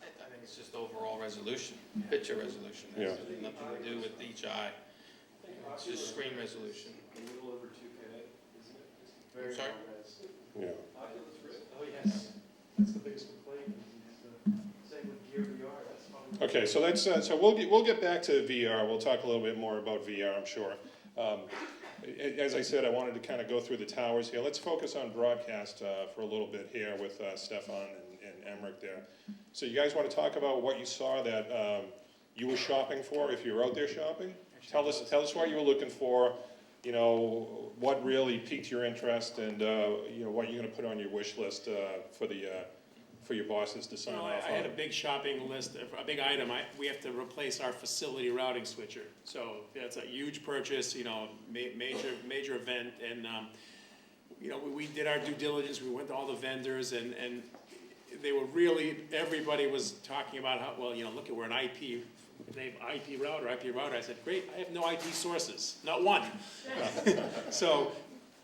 I think it's just overall resolution, picture resolution. It has nothing to do with each eye. It's just screen resolution. A little over 2K, isn't it? I'm sorry? Yeah. Oculus Rift? Oh, yes. That's the biggest complaint. Same with Gear VR. That's probably... Okay, so that's so we'll get back to VR. We'll talk a little bit more about VR, I'm sure. As I said, I wanted to kind of go through the towers here. Let's focus on broadcast for a little bit here with Stefan and Emmerich there. So you guys want to talk about what you saw that you were shopping for, if you're out there shopping? Tell us what you were looking for, you know, what really piqued your interest, and you know, what you're going to put on your wish list for your bosses to sign off on. I had a big shopping list, a big item. We have to replace our facility routing switcher. So that's a huge purchase, you know, major event. And, you know, we did our due diligence. We went to all the vendors, and they were really, everybody was talking about how, well, you know, look at, we're an IP router. I said, great, I have no IP sources, not one. So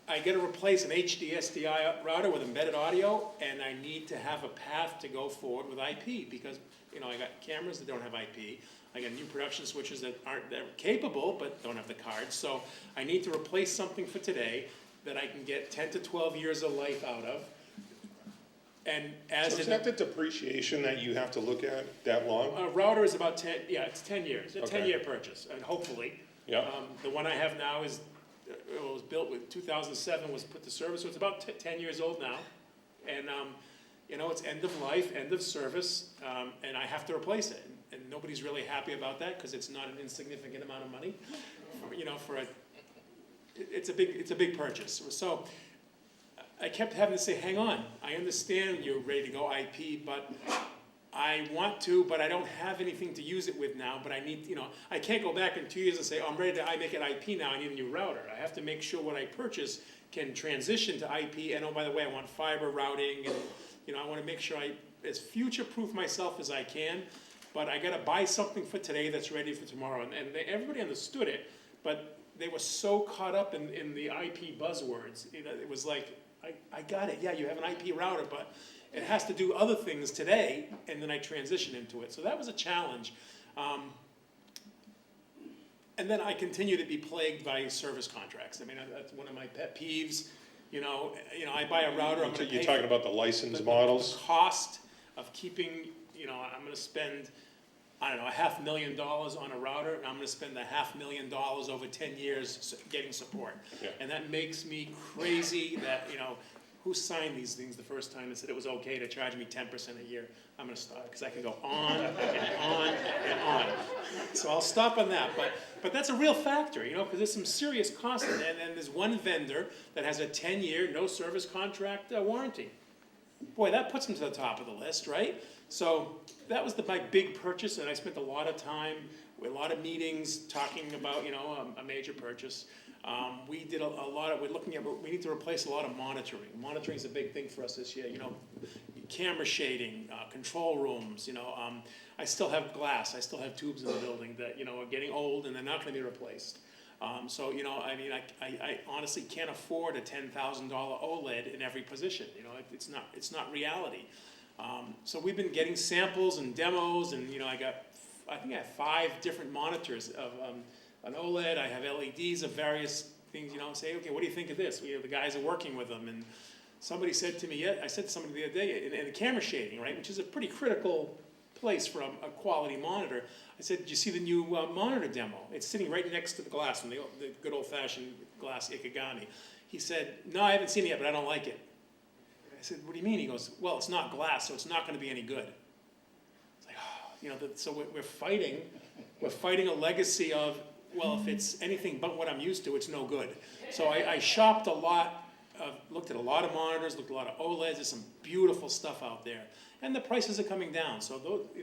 I got to replace an HD SDI router with embedded audio, and I need to have a path to go forward with IP, because, you know, I got cameras that don't have IP. I got new production switches that aren't capable but don't have the cards. So I need to replace something for today that I can get 10 to 12 years of life out of. And as so is that the depreciation that you have to look at that long? A router is about 10, yeah, it's 10 years, a Okay. 10-year purchase, and hopefully. Yeah. The one I have now is, it was built with 2007, was put to service, so it's about 10 years old now. And, you know, it's end of life, end of service, and I have to replace it. And nobody's really happy about that, because it's not an insignificant amount of money, you know, it's a big purchase. So I kept having to say, hang on, I understand you're ready to go IP, but I want to, but I don't have anything to use it with now, but I need, you know, I can't go back in 2 years and say, oh, I'm ready to make it IP now, I need a new router. I have to make sure what I purchase can transition to IP, and oh, by the way, I want fiber routing, and, you know, I want to make sure I as future-proof myself as I can, but I got to buy something for today that's ready for tomorrow. And everybody understood it, but they were so caught up in the IP buzzwords. It was like, I got it, yeah, you have an IP router, but it has to do other things today, and then I transition into it. So that was a challenge. And then I continue to be plagued by service contracts. I mean, that's one of my pet peeves. You know, I buy a router, I'm going to pay. You're talking about the license models? The cost of keeping, you know, I'm going to spend, I don't know, $500,000 on a router, and I'm going to spend $500,000 over 10 years getting support. Yeah. And that makes me crazy that, you know, who signed these things the first time and said it was okay to charge me 10% a year? I'm going to stop, because I can go on and on and on. So I'll stop on that. But that's a real factor, you know, because there's some serious cost in it. And then there's one vendor that has a 10-year no service contract warranty. Boy, that puts them to the top of the list, right? So that was my big purchase, and I spent a lot of time with a lot of meetings talking about, you know, a major purchase. We did a lot of, we need to replace a lot of monitoring. Monitoring is a big thing for us this year. You know, camera shading, control rooms, I still have glass, I still have tubes in the building that, are getting old and they're not gonna be replaced. So, I honestly can't afford a $10,000 OLED in every position, it's not reality. So we've been getting samples and demos, and, I think I have 5 different monitors of an OLED, I have LEDs of various things, say, okay, what do you think of this? The guys are working with them, and somebody said to me, I said to somebody the other day, in the camera shading, right, which is a pretty critical place for a quality monitor, I said, did you see the new monitor demo? It's sitting right next to the glass, and the good old-fashioned glass Ikegami. He said, no, I haven't seen it yet, but I don't like it. I said, what do you mean? He goes, well, it's not glass, so it's not going to be any good. It's like, oh, so we're fighting a legacy of, well, if it's anything but what I'm used to, it's no good. So I shopped a lot, looked at a lot of monitors, looked at a lot of OLEDs. There's some beautiful stuff out there. And the prices are coming down. So,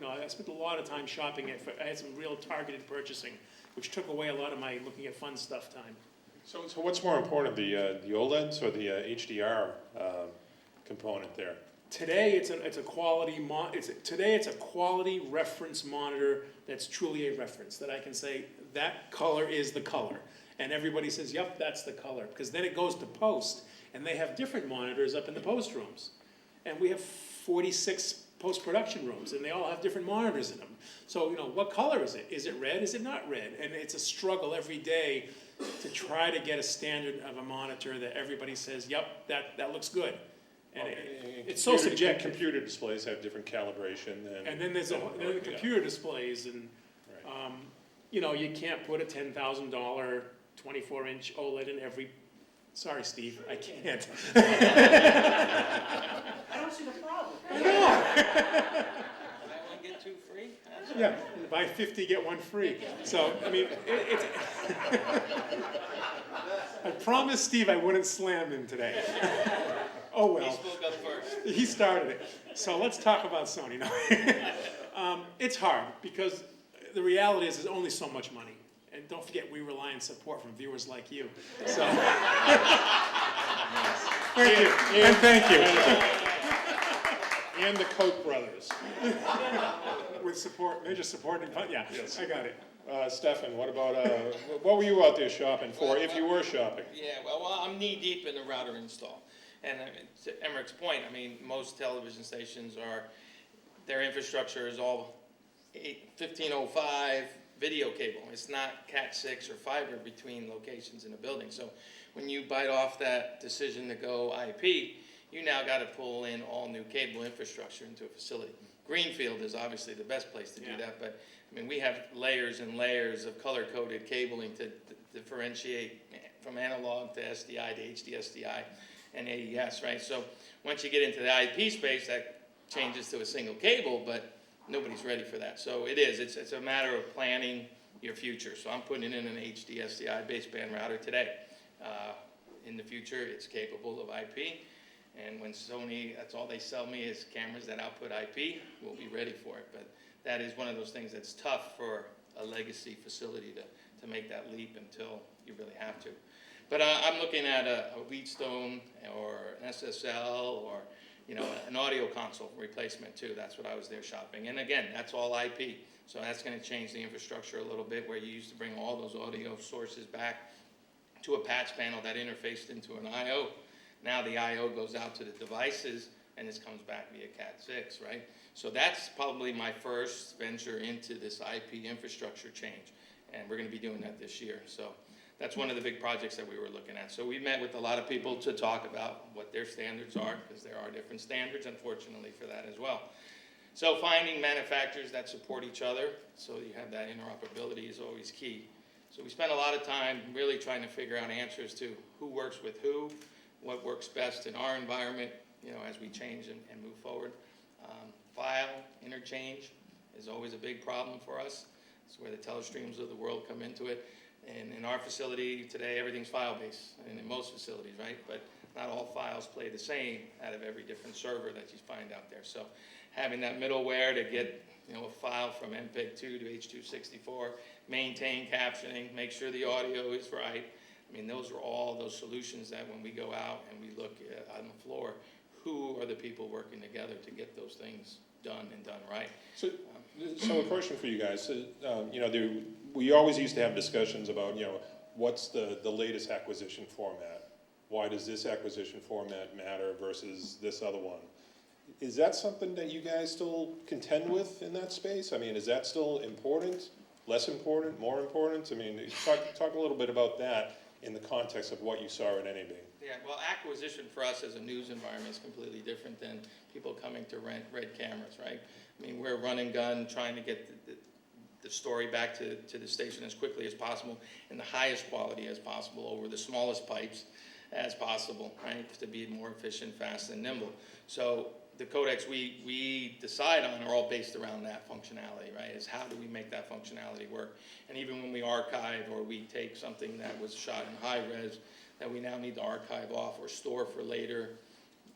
I spent a lot of time shopping it. I had some real targeted purchasing, which took away a lot of my looking at fun stuff time. So what's more important, the OLEDs or the HDR component there? Today it's a quality today it's a quality reference monitor that's truly a reference, that I can say that color is the color, and everybody says, yep, that's the color, because then it goes to post, and they have different monitors up in the post rooms, and we have 46 post-production rooms, and they all have different monitors in them. So, what color is it? Is it red? Is it not red? And it's a struggle every day to try to get a standard of a monitor that everybody says, yep, that looks good. And it's so subjective. Computer displays have different calibration. And then there's the computer displays, and you can't put a $10,000 24-inch OLED in every. Sorry, Steve, I can't. I don't see the problem. I know. Buy one, get 2 free? Yeah, buy 50, get 1 free. So, it's. I promised Steve I wouldn't slam him today. Oh, well. He spoke up first. He started it. So let's talk about Sony now. It's hard because the reality is there's only so much money. And don't forget, we rely on support from viewers like you. So, thank you. And thank you. And the Koch brothers. With support, major support, yeah, Yes. I got it. Stefan, what about, what were you out there shopping for, if you were shopping? Yeah, well, I'm knee deep in the router install. And to Emmerich's point, most television stations their infrastructure is all 1505 video cable. It's not Cat 6 or fiber between locations in a building. So when you bite off that decision to go IP, you now got to pull in all new cable infrastructure into a facility. Greenfield is obviously the best place to do that, but we have layers and layers of color-coded cabling to differentiate from analog to SDI to HDSDI and AES, right? So once you get into the IP space, that changes to a single cable, but nobody's ready for that. So it's a matter of planning your future. So I'm putting in an HDSDI baseband router today. In the future, it's capable of IP. And when Sony, that's all they sell me is cameras that output IP, we'll be ready for it. But that is one of those things that's tough for a legacy facility to make that leap until you really have to. But I'm looking at a Wheatstone or an SSL or an audio console replacement too. That's what I was there shopping. And again, that's all IP. So that's going to change the infrastructure a little bit, where you used to bring all those audio sources back to a patch panel that interfaced into an I/O. Now the I/O goes out to the devices and this comes back via Cat 6, right? So that's probably my first venture into this IP infrastructure change. And we're going to be doing that this year. So that's one of the big projects that we were looking at. So we met with a lot of people to talk about what their standards are, because there are different standards, unfortunately, for that as well. So finding manufacturers that support each other, so you have that interoperability, is always key. So we spent a lot of time really trying to figure out answers to who works with who, what works best in our environment, as we change and move forward. File interchange is always a big problem for us. It's where the telestreams of the world come into it. And in our facility today, everything's file-based, and in most facilities, right? But not all files play the same out of every different server that you find out there. So having that middleware to get a file from MPEG 2 to H.264, maintain captioning, make sure the audio is right. Those are all those solutions that when we go out and we look on the floor, who are the people working together to get those things done and done right. So a question for you guys. So, you know, we always used to have discussions about, you know, what's the latest acquisition format? Why does this acquisition format matter versus this other one? Is that something that you guys still contend with in that space? I mean, is that still important, less important, more important? I mean, talk a little bit about that in the context of what you saw at NAB. Yeah, well, acquisition for us as a news environment is completely different than people coming to rent red cameras, right? I mean, we're run and gun, trying to get the story back to the station as quickly as possible in the highest quality as possible over the smallest pipes as possible, right? To be more efficient, fast, and nimble. So the codecs we decide on are all based around that functionality, right? Is how do we make that functionality work? And even when we archive or we take something that was shot in high res that we now need to archive off or store for later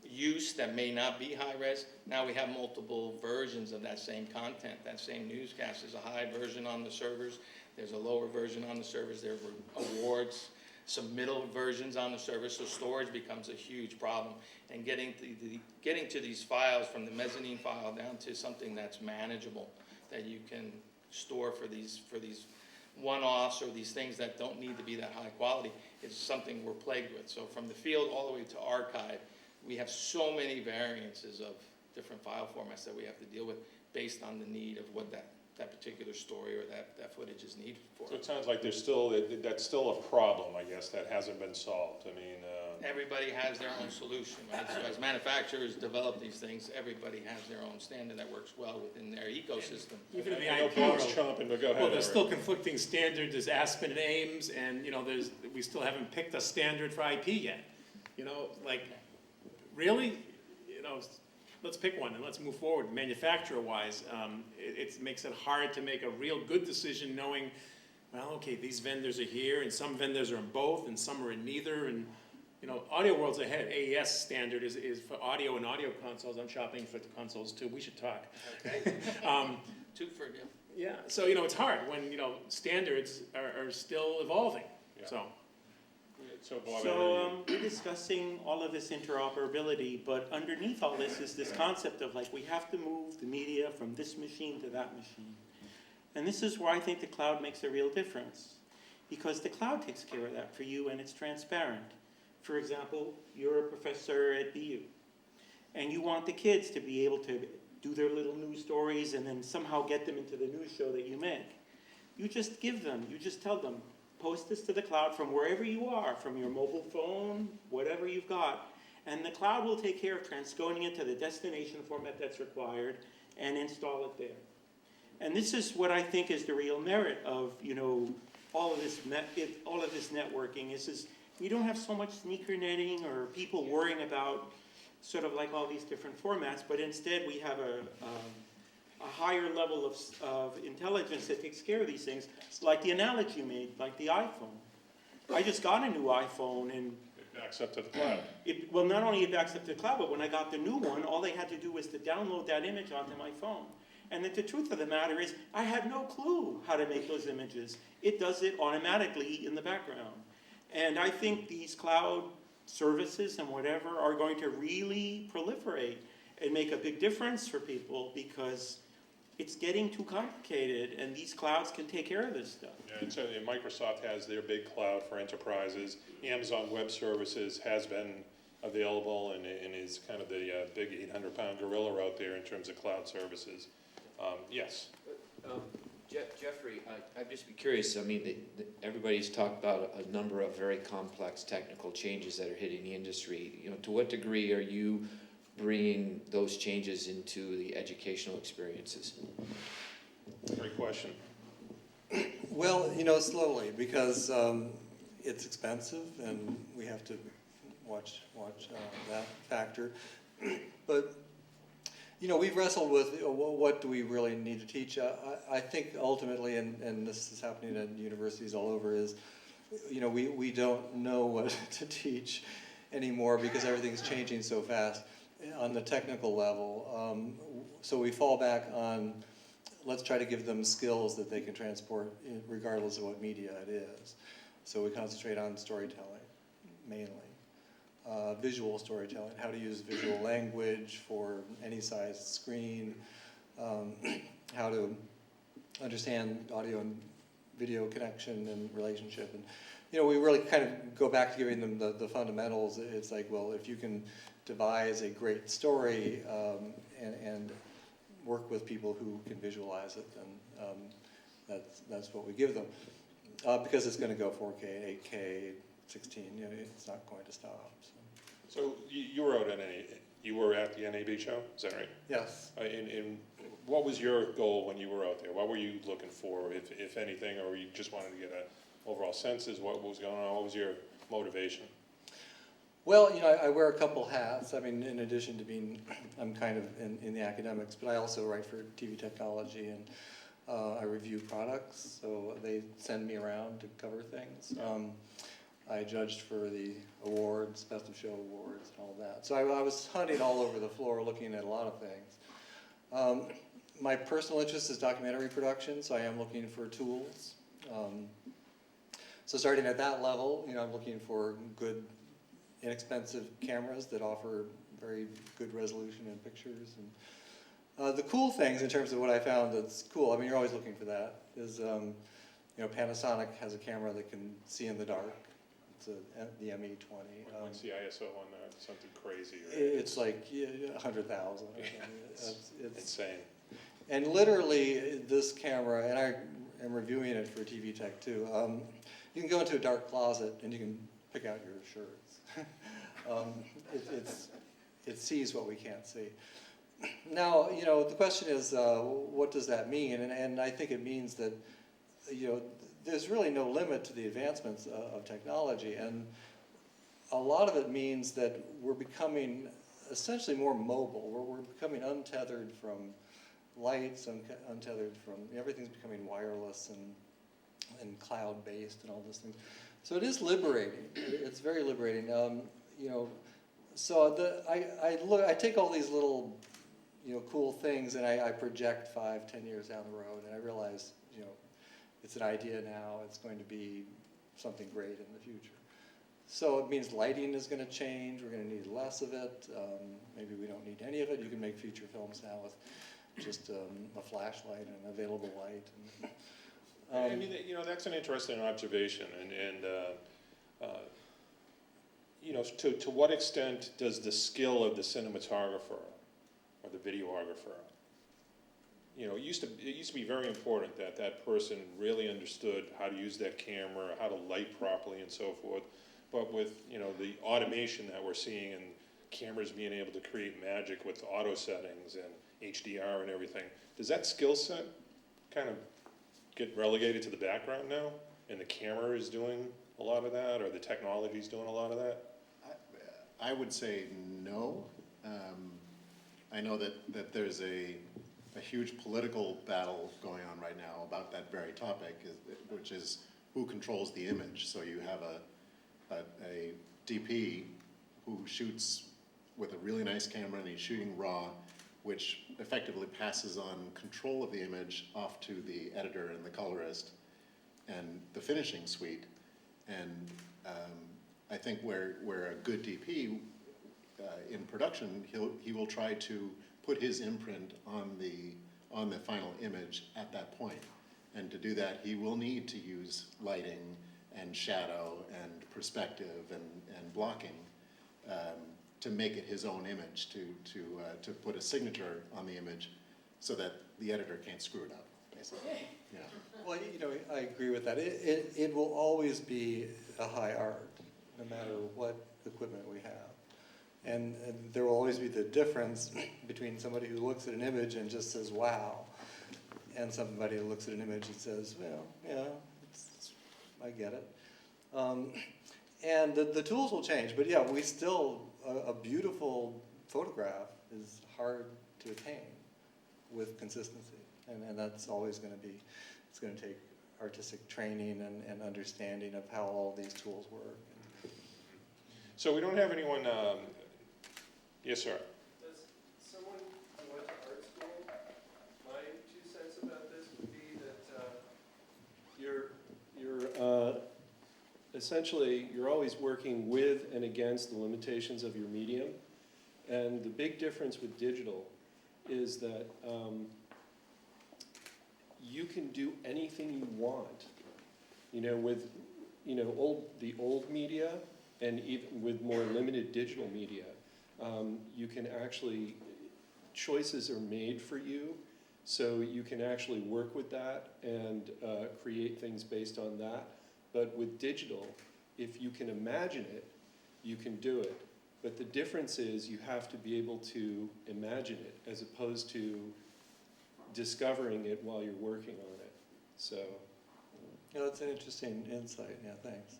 use that may not be high res, now we have multiple versions of that same content, that same newscast. There's a high version on the servers, there's a lower version on the servers, there were awards, some middle versions on the servers, so storage becomes a huge problem. And getting to these files from the mezzanine file down to something that's manageable, that you can store for these one-offs or these things that don't need to be that high quality is something we're plagued with. So from the field all the way to archive, we have so many variances of different file formats that we have to deal with based on the need of what that particular story or that footage is needed for. So it sounds like that's still a problem, I guess, that hasn't been solved. I mean, Everybody has their own solution, right? So as manufacturers develop these things, everybody has their own standard that works well within their ecosystem. Even in the I know IP Bob's world, chomping, but go ahead. well, there's Eric. still conflicting standards, there's Aspen and Ames, and, you know, we still haven't picked a standard for IP yet. You know, like, really? You know, let's pick one and let's move forward. Manufacturer-wise, it makes it hard to make a real good decision knowing, well, okay, these vendors are here, and some vendors are in both, and some are in neither, and, you know, Audio World's ahead. AES standard is for audio and audio consoles. I'm shopping for the consoles too. We should talk. Okay. Two for you. Yeah, so, you know, it's hard when, you know, standards are still evolving, Yeah. so. So Bob, So we're discussing all of this interoperability, but underneath all this is this concept of like, we have to move the media from this machine to that machine. And this is where I think the cloud makes a real difference, because the cloud takes care of that for you and it's transparent. For example, you're a professor at BU, and you want the kids to be able to do their little news stories and then somehow get them into the news show that you make. You just give them, you just tell them, post this to the cloud from wherever you are, from your mobile phone, whatever you've got, and the cloud will take care of transcoding it to the destination format that's required and install it there. And this is what I think is the real merit of, you know, all of this networking is we don't have so much sneaker netting or people worrying about sort of like all these different formats, but instead we have a higher level of intelligence that takes care of these things, like the analogy you made, like the iPhone. I just got a new iPhone and it backs up to the cloud. well, not only it backs up to the cloud, but when I got the new one, all they had to do was to download that image onto my phone. And the truth of the matter is, I had no clue how to make those images. It does it automatically in the background. And I think these cloud services and whatever are going to really proliferate and make a big difference for people, because it's getting too complicated and these clouds can take care of this stuff. Yeah, and so Microsoft has their big cloud for enterprises. Amazon Web Services has been available and is kind of the big 800-pound gorilla out there in terms of cloud services. Yes. Jeffrey, I'd just be curious. I mean, everybody's talked about a number of very complex technical changes that are hitting the industry. You know, to what degree are you bringing those changes into the educational experiences? Great question. Well, you know, slowly, because it's expensive and we have to watch that factor. But you know, we've wrestled with what do we really need to teach. I think ultimately, and this is happening at universities all over, is, you know, we don't know what to teach anymore because everything's changing so fast on the technical level. So we fall back on, let's try to give them skills that they can transport regardless of what media it is. So we concentrate on storytelling mainly. visual storytelling, how to use visual language for any size screen, how to understand audio and video connection and relationship. And, you know, we really kind of go back to giving them the fundamentals. It's like, well, if you can devise a great story and work with people who can visualize it, then that's what we give them. Because it's going to go 4K, 8K, 16, you know, it's not going to stop. So you were out you were at the NAB show, is that right? Yes. And what was your goal when you were out there? What were you looking for, if anything, or you just wanted to get an overall sense of what was going on? What was your motivation? Well, you know, I wear a couple hats. I mean, in addition to being, I'm kind of in the academics, but I also write for TV Technology, and I review products, so they send me around to cover things. I judged for the awards, Best of Show awards, and all that. So I was hunting all over the floor looking at a lot of things. My personal interest is documentary production, so I am looking for tools. So starting at that level, you know, I'm looking for good, inexpensive cameras that offer very good resolution in pictures. And the cool things in terms of what I found that's cool, I mean, you're always looking for that, is, you know, Panasonic has a camera that can see in the dark. It's the ME20. What's the ISO on that? Something crazy, right? It's like 100,000 or something. It's insane. And literally, this camera, and I am reviewing it for TV Tech too, you can go into a dark closet and you can pick out your shirts. It sees what we can't see. Now, you know, the question is, what does that mean? And I think it means that, you know, there's really no limit to the advancements of technology, and a lot of it means that we're becoming essentially more mobile. We're becoming untethered from lights, untethered from, everything's becoming wireless and cloud-based and all those things. So it is liberating. It's very liberating. You know, so I take all these little, you know, cool things and I project 5-10 years down the road, and I realize, you know, it's an idea now. It's going to be something great in the future. So it means lighting is going to change. We're going to need less of it. Maybe we don't need any of it. You can make feature films now with just a flashlight and available light. And, I mean, you know, that's an interesting observation, and you know, to what extent does the skill of the cinematographer or the videographer, you know, it used to be very important that that person really understood how to use that camera, how to light properly, and so forth. But with, you know, the automation that we're seeing and cameras being able to create magic with auto settings and HDR and everything, does that skill set kind of get relegated to the background now, and the camera is doing a lot of that, or the technology is doing a lot of that? I would say no. I know that there's a huge political battle going on right now about that very topic, which is who controls the image. So you have a DP who shoots with a really nice camera and he's shooting raw, which effectively passes on control of the image off to the editor and the colorist and the finishing suite. And I think where a good DP in production, he will try to put his imprint on the final image at that point. And to do that, he will need to use lighting and shadow and perspective and blocking to make it his own image, to put a signature on the image so that the editor can't screw it up, basically. Yeah. well, you know, I agree with that. It will always be a high art, no matter what equipment we have. And there will always be the difference between somebody who looks at an image and just says, wow, and somebody who looks at an image and says, well, yeah, I get it. And the tools will change, but yeah, we still, a beautiful photograph is hard to attain with consistency. And that's always going to be, it's going to take artistic training and understanding of how all these tools work. So we don't have anyone, yes, sir. Does someone who went to art school, my 2 cents about this would be that you're essentially, you're always working with and against the limitations of your medium. And the big difference with digital is that you can do anything you want. You know, with the old media, and even with more limited digital media, you can actually, choices are made for you, so you can actually work with that and create things based on that. But with digital, if you can imagine it, you can do it. But the difference is you have to be able to imagine it as opposed to discovering it while you're working on it. So. Yeah, that's an interesting insight. Yeah, thanks.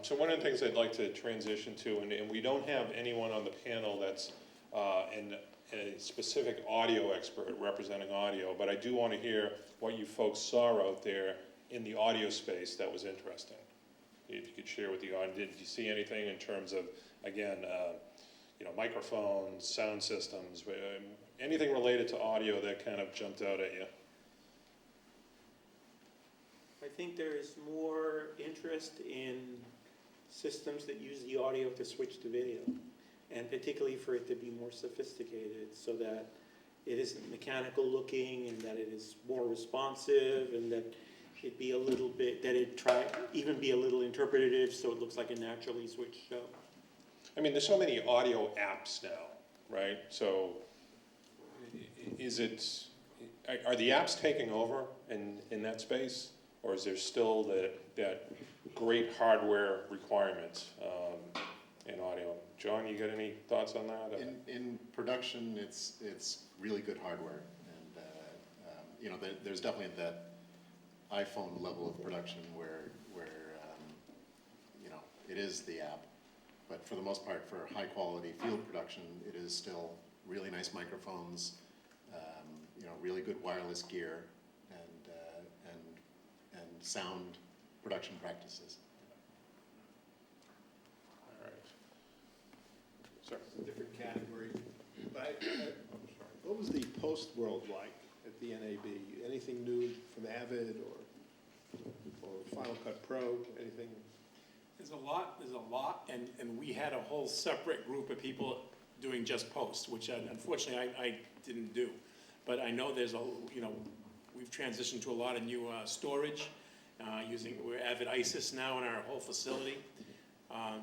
So one of the things I'd like to transition to, and we don't have anyone on the panel that's a specific audio expert representing audio, but I do want to hear what you folks saw out there in the audio space that was interesting. If you could share with the audience, did you see anything in terms of, again, microphones, sound systems, anything related to audio that kind of jumped out at you? I think there is more interest in systems that use the audio to switch to video, and particularly for it to be more sophisticated so that it isn't mechanical looking and that it is more responsive and that it be a little bit, that it even be a little interpretative so it looks like a naturally switched show. I mean, there's so many audio apps now, right? So are the apps taking over in that space? Or is there still that great hardware requirement in audio? John, you got any thoughts on that? In production, it's really good hardware, and there's definitely that iPhone level of production where it is the app, but for the most part, for high quality field production, it is still really nice microphones, really good wireless gear, and sound production practices. All right. Sir? Different category. But what was the post world like at the NAB? Anything new from Avid or Final Cut Pro? Anything? There's a lot, and we had a whole separate group of people doing just post, which unfortunately I didn't do. But I know we've transitioned to a lot of new storage, we're Avid ISIS now in our whole facility.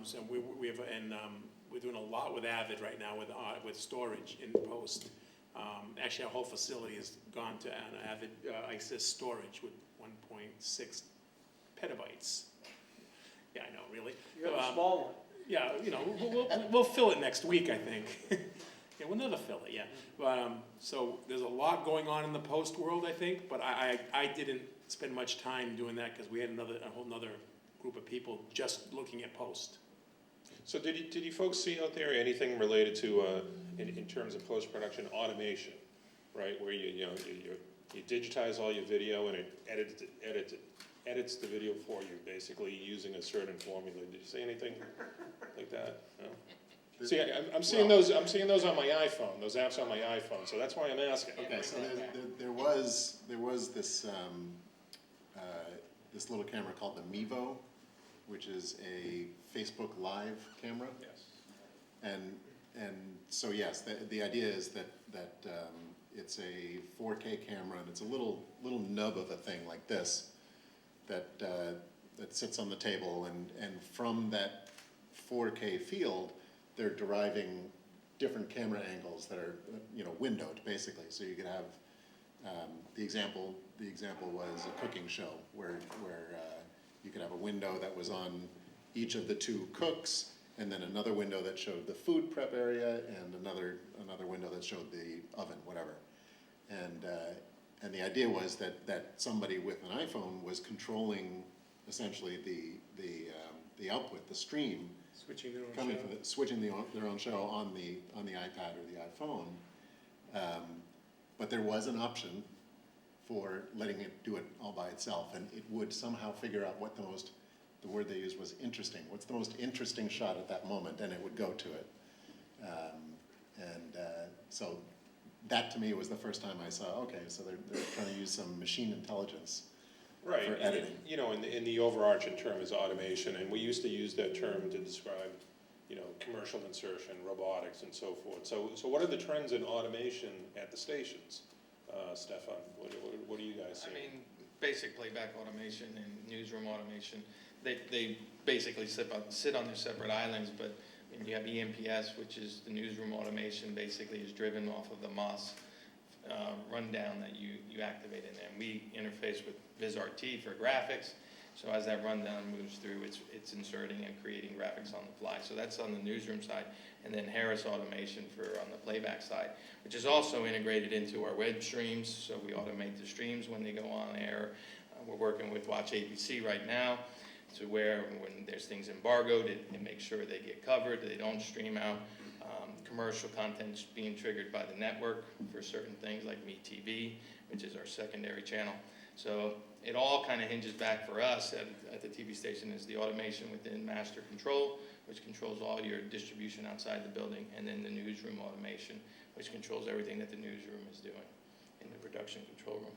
So we're doing a lot with Avid right now with storage in post. Actually, our whole facility has gone to an Avid ISIS storage with 1.6 petabytes. Yeah, I know, really. You have a small one. Yeah, we'll fill it next week, I think. Yeah, we'll never fill it, yeah. But so there's a lot going on in the post world, I think, but I didn't spend much time doing that because we had a whole nother group of people just looking at post. So did you folks see out there anything related to in terms of post production automation, right? Where you digitize all your video and it edits the video for you, basically using a certain formula. Did you see anything like that? No? See, I'm seeing those on my iPhone. Those apps on my iPhone. So that's why I'm asking. Okay, so there was this this little camera called the Mevo, which is a Facebook Live camera. Yes. And so yes, the idea is that it's a 4K camera, and it's a little nub of a thing like this that sits on the table, and from that 4K field, they're deriving different camera angles that are windowed basically. So you could have the example was a cooking show where you could have a window that was on each of the two cooks, and then another window that showed the food prep area, and another window that showed the oven, whatever. And the idea was that somebody with an iPhone was controlling essentially the output, the stream, Switching their own coming show. from switching their own show on the iPad or the iPhone. But there was an option for letting it do it all by itself, and it would somehow figure out what the word they used was interesting. What's the most interesting shot at that moment, and it would go to it. So that to me was the first time I saw, okay, so they're trying to use some machine intelligence Right, for and, editing. you know, and the overarching term is automation, and we used to use that term to describe, you know, commercial insertion, robotics, and so forth. So what are the trends in automation at the stations? Stefan, what are you guys I seeing? mean, basic playback automation and newsroom automation, they basically sit on their separate islands, but I mean, you have EMPS, which is the newsroom automation, basically is driven off of the MOS rundown that you activate in there. And we interface with VizRT for graphics, so as that rundown moves through, it's inserting and creating graphics on the fly. So that's on the newsroom side. And then Harris Automation on the playback side, which is also integrated into our web streams, so we automate the streams when they go on air. We're working with Watch ABC right now, to where when there's things embargoed, it makes sure they get covered, they don't stream out. Commercial content's being triggered by the network for certain things like MeTV, which is our secondary channel. So it all kind of hinges back for us at the TV station is the automation within master control, which controls all your distribution outside the building, and then the newsroom automation, which controls everything that the newsroom is doing in the production control room.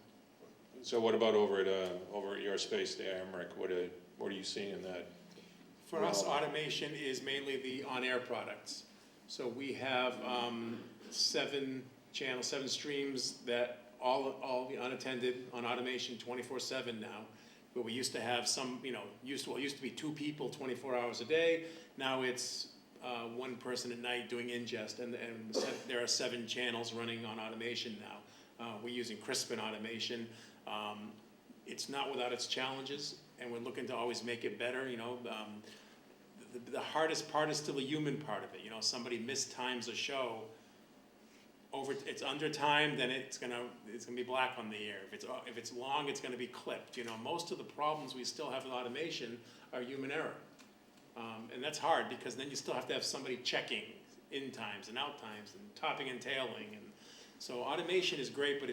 So what about over at your space there, Emmerich? What are you seeing in that? For us, automation is mainly the on-air products. So we have 7 channels, 7 streams that all be unattended on automation 24/7 now. But we used to have some, you know, used to be 2 people 24 hours a day. Now it's 1 person at night doing ingest, and there are 7 channels running on automation now. We're using Crispin automation. It's not without its challenges, and we're looking to always make it better. You know, the hardest part is still the human part of it. You know, somebody mistimes a show. It's under time, then it's gonna be black on the air. If it's long, it's gonna be clipped. You know, most of the problems we still have with automation are human error, and that's hard because then you still have to have somebody checking in times and out times and topping and tailing, and so automation is great, but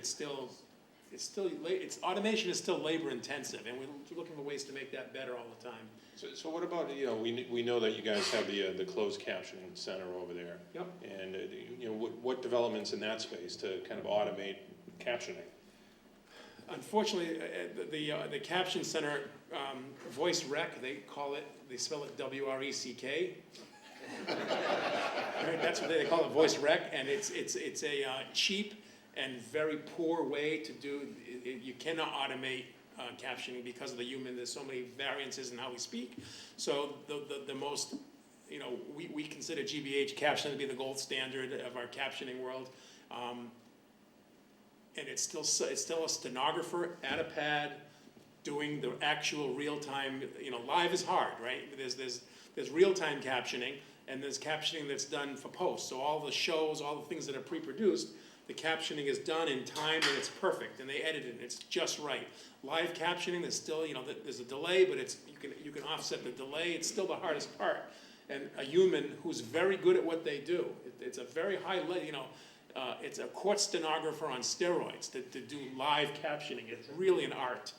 automation is still labor intensive, and we're looking for ways to make that better all the time. So what about, you know, we know that you guys have the closed captioning center over there. Yep. And, you know, what developments in that space to kind of automate captioning? Unfortunately, the Caption Center, voice rec, they spell it WRECK. Right, that's what they call it, voice rec, and it's a cheap and very poor way to do, you cannot automate captioning because of the human. There's so many variances in how we speak. So the most, you know, we consider GBH captioning to be the gold standard of our captioning world. And it's still a stenographer at a pad doing the actual real-time, you know, live is hard, right? There's real-time captioning, and there's captioning that's done for post. So all the shows, all the things that are pre-produced, the captioning is done in time and it's perfect, and they edit it and it's just right. Live captioning, there's still, you know, there's a delay, but you can offset the delay. It's still the hardest part. And a human who's very good at what they do, it's a very high, you know, it's a court stenographer on steroids to do live captioning. It's really an art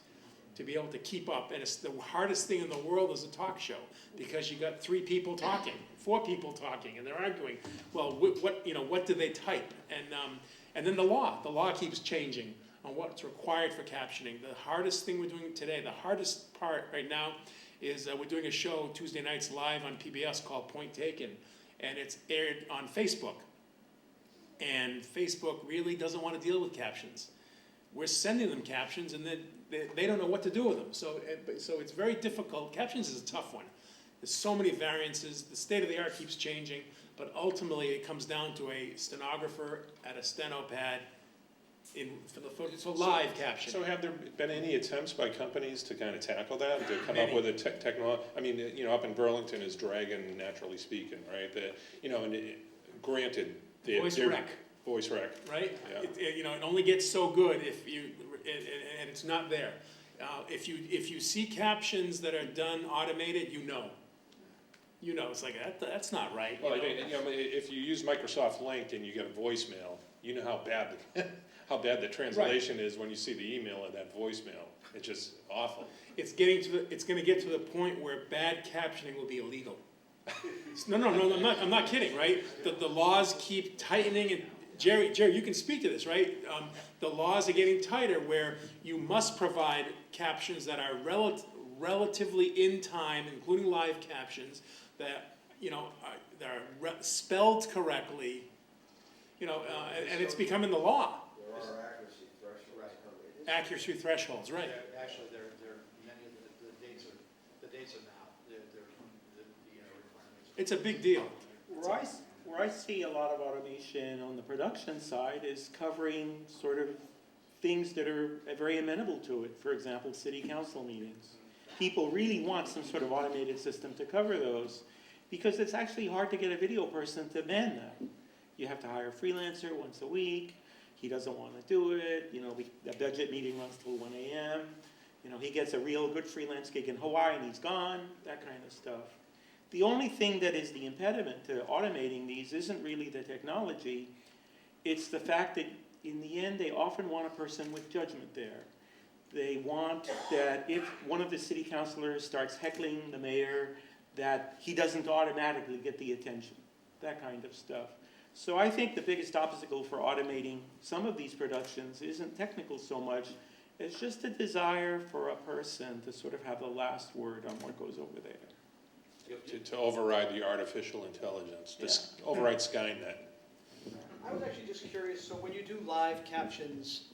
to be able to keep up. And it's the hardest thing in the world is a talk show, because you got 3 people talking, 4 people talking, and they're arguing. Well, what do they type? And then the law keeps changing on what's required for captioning. The hardest thing we're doing today, the hardest part right now, is we're doing a show Tuesday nights live on PBS called Point Taken, and it's aired on Facebook. And Facebook really doesn't want to deal with captions. We're sending them captions, and then they don't know what to do with them. So it's very difficult. Captions is a tough one. There's so many variances. The state of the art keeps changing, but ultimately it comes down to a stenographer at a steno pad for live captioning. So have there been any attempts by companies to kind of tackle that, to come up with a technology? I mean, you know, up in Burlington is Dragon, naturally speaking, right? You know, and granted, Voice rec. Voice rec. Right? Yeah. You know, it only gets so good if you, and it's not there. If you see captions that are done automated, you know. You know, it's like, that's not right. Well, you know, if you use Microsoft Link and you get a voicemail, you know how bad the translation is when you see the email of that voicemail. It's just awful. It's going to get to the point where bad captioning will be illegal. No, I'm not kidding, right? The laws keep tightening, and Jerry, you can speak to this, right? The laws are getting tighter where you must provide captions that are relatively in time, including live captions, that, that are spelled correctly, and it's becoming the law. There are accuracy thresholds. Accuracy thresholds, right. Actually, many of the dates are now, the requirements. It's a big deal. Where I see a lot of automation on the production side is covering sort of things that are very amenable to it. For example, city council meetings. People really want some sort of automated system to cover those because it's actually hard to get a video person to man that. You have to hire a freelancer once a week. He doesn't want to do it. The budget meeting runs till 1 a.m. He gets a real good freelance gig in Hawaii and he's gone, that kind of stuff. The only thing that is the impediment to automating these isn't really the technology. It's the fact that in the end, they often want a person with judgment there. They want that if one of the city councilors starts heckling the mayor, that he doesn't automatically get the attention, that kind of stuff. So I think the biggest obstacle for automating some of these productions isn't technical so much, it's just a desire for a person to sort of have the last word on what goes over there. To override the artificial intelligence, override Skynet. I was actually just curious, so when you do live captions,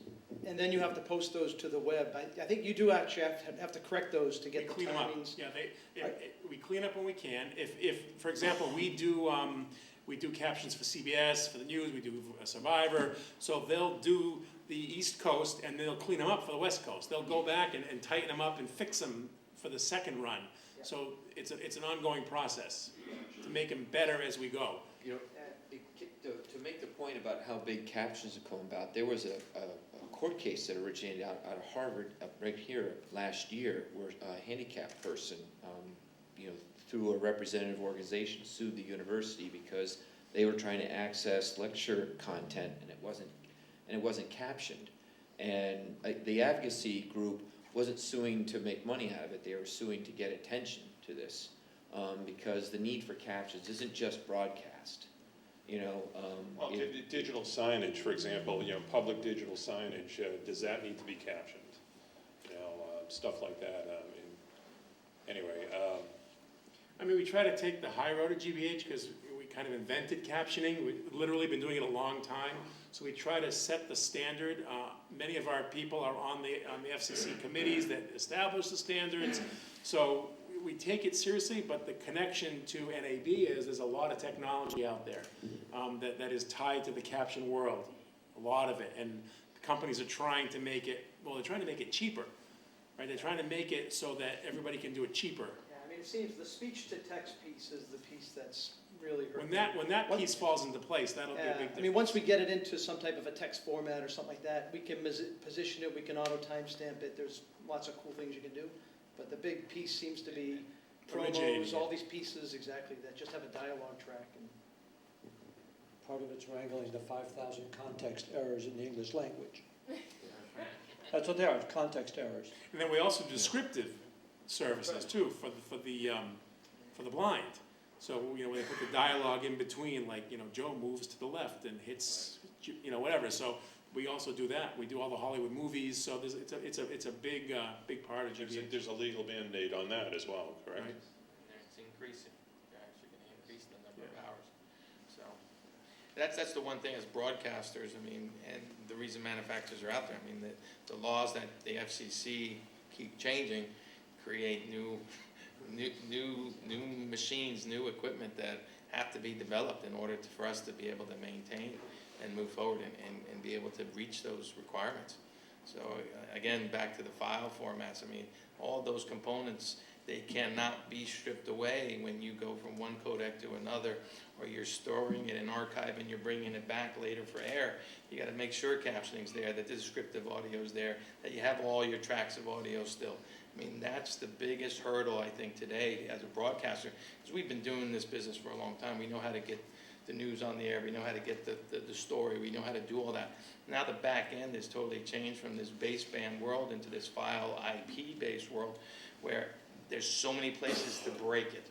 and then you have to post those to the web, I think you do actually have to correct those to get the clean them up. timings. Yeah, we clean up when we can. If for example, we do captions for CBS, for the news, we do Survivor, so they'll do the East Coast and they'll clean them up for the West Coast. They'll go back and tighten them up and fix them for the second run. So it's an ongoing process to make them better as we go. To make the point about how big captions have come about, there was a court case that originated out of Harvard right here last year, where a handicapped person, through a representative organization, sued the university because they were trying to access lecture content and it wasn't captioned. And the advocacy group wasn't suing to make money out of it; they were suing to get attention to this, because the need for captions isn't just broadcast. Digital signage, for example, public digital signage, does that need to be captioned? Stuff like that. Anyway. We try to take the high road at GBH because we kind of invented captioning. We've literally been doing it a long time. So we try to set the standard. Many of our people are on the FCC committees that establish the standards. So we take it seriously, but the connection to NAB is there's a lot of technology out there that is tied to the caption world, a lot of it. And companies are trying to make it, they're trying to make it cheaper, right? They're trying to make it so that everybody can do it cheaper. Yeah, it seems the speech-to-text piece is the piece that's really hurting. When that piece falls into place, that'll be a big difference. Once we get it into some type of a text format or something like that, we can position it, we can auto-timestamp it, there's lots of cool things you can do. But the big piece seems to be promos, all these pieces exactly that just have a dialogue track. And part of it's wrangling the 5,000 context errors in the English language. That's what they are, context errors. And then we also do descriptive services too for the blind. So where they put the dialogue in between, like Joe moves to the left and hits whatever. So we also do that. We do all the Hollywood movies. So it's a big part of GBH. There's a legal mandate on that as well, correct? Right. It's increasing. You're actually going to increase the number of hours. So that's the one thing as broadcasters. And the reason manufacturers are out there. The laws that the FCC keep changing create new machines, new equipment that have to be developed in order for us to be able to maintain and move forward and be able to reach those requirements. So again, back to the file formats, all those components, they cannot be stripped away when you go from one codec to another, or you're storing it in archive and you're bringing it back later for air. You got to make sure captioning's there, that the descriptive audio's there, that you have all your tracks of audio still. That's the biggest hurdle, I think, today as a broadcaster, because we've been doing this business for a long time. We know how to get the news on the air. We know how to get the story. We know how to do all that. Now the back end has totally changed from this baseband world into this file IP-based world where there's so many places to break it.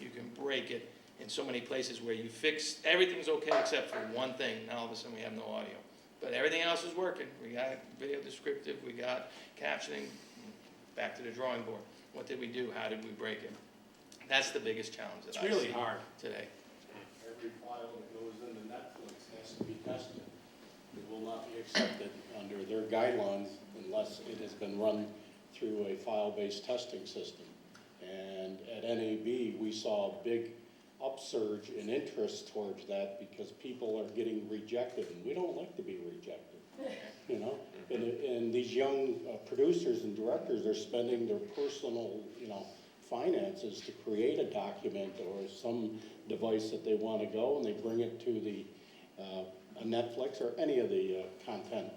You can break it in so many places where you fix, everything's okay except for one thing, now all of a sudden we have no audio. But everything else is working. We got video descriptive, we got captioning, back to the drawing board. What did we do? How did we break it? That's the biggest challenge that I see. It's really hard Today. Every file that goes into Netflix has to be tested. It will not be accepted under their guidelines unless it has been run through a file-based testing system. And at NAB, we saw a big upsurge in interest towards that because people are getting rejected, and we don't like to be rejected, you know? And these young producers and directors are spending their personal, you know, finances to create a document or some device that they want to go, and they bring it to the Netflix or any of the content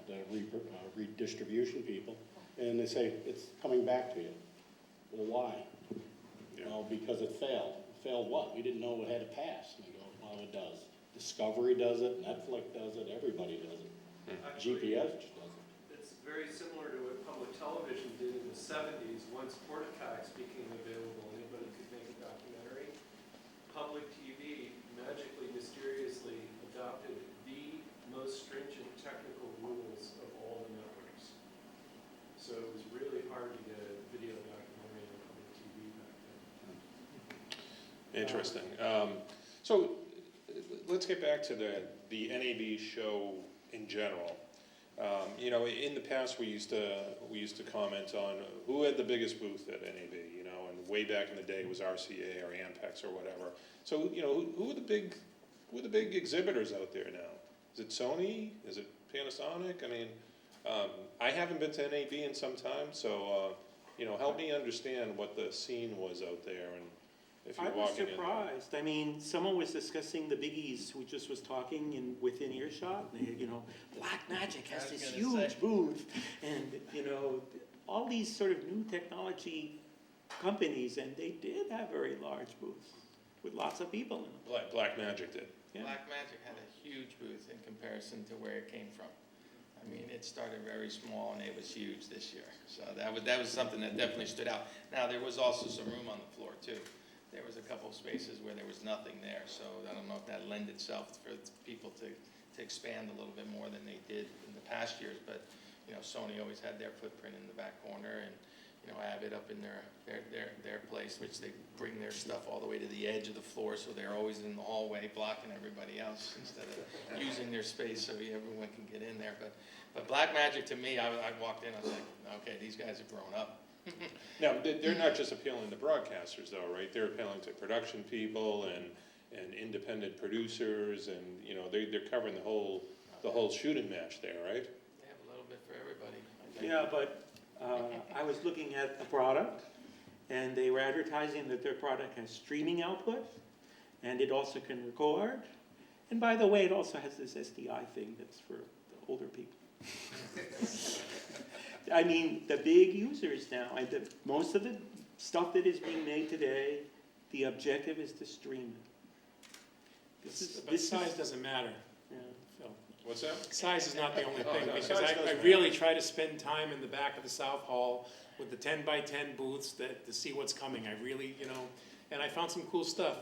redistribution people, and they say, it's coming back to you. Well, why? Well, because it failed. Failed what? We didn't know it had a pass. And they go, well, it does. Discovery does it, Netflix does it, everybody does it. GPS does it. It's very similar to what public television did in the 70s. Once Portacox became available, anybody could make a documentary. Public TV magically, mysteriously adopted the most stringent technical rules of all the networks. So it was really hard to get a video documentary on public TV back then. Interesting. So let's get back to the NAB show in general. You know, in the past we used to comment on who had the biggest booth at NAB. You know, and way back in the day it was RCA or Ampex or whatever. So you know, who are the big exhibitors out there now? Is it Sony? Is it Panasonic? I mean, I haven't been to NAB in some time, so you know, help me understand what the scene was out there and. If I you're was walking in. surprised. I mean, someone was discussing the biggies who just was talking within earshot. And they, you know, Black Magic has this huge booth, and you know, all these sort of new technology companies, and they did have very large booths with lots of people in them. Black Magic did. Yeah. Black Magic had a huge booth in comparison to where it came from. I mean, it started very small and it was huge this year. So that was something that definitely stood out. Now, there was also some room on the floor too. There was a couple of spaces where there was nothing there, so I don't know if that lend itself for people to expand a little bit more than they did in the past years, but, you know, Sony always had their footprint in the back corner, and, you know, Avid up in their place, which they bring their stuff all the way to the edge of the floor, so they're always in the hallway blocking everybody else instead of using their space so everyone can get in there. But Black Magic, to me, I walked in, I was like, okay, these guys have grown up. Now, they're not just appealing to broadcasters though, right? They're appealing to production people and independent producers, and, you know, they're covering the whole shooting match there, right? They have a little bit for everybody, I think. Yeah, but I was looking at the product, and they were advertising that their product has streaming output, and it also can record. And by the way, it also has this SDI thing that's for the older people. I mean, the big users now, most of the stuff that is being made today, the objective is to stream it. But size doesn't matter, Yeah. Phil. What's that? Size is not the only thing, no, because size I doesn't really try to spend time in the back of the South Hall with the 10 by 10 booths to see what's coming. I really, you know, and I found some cool stuff.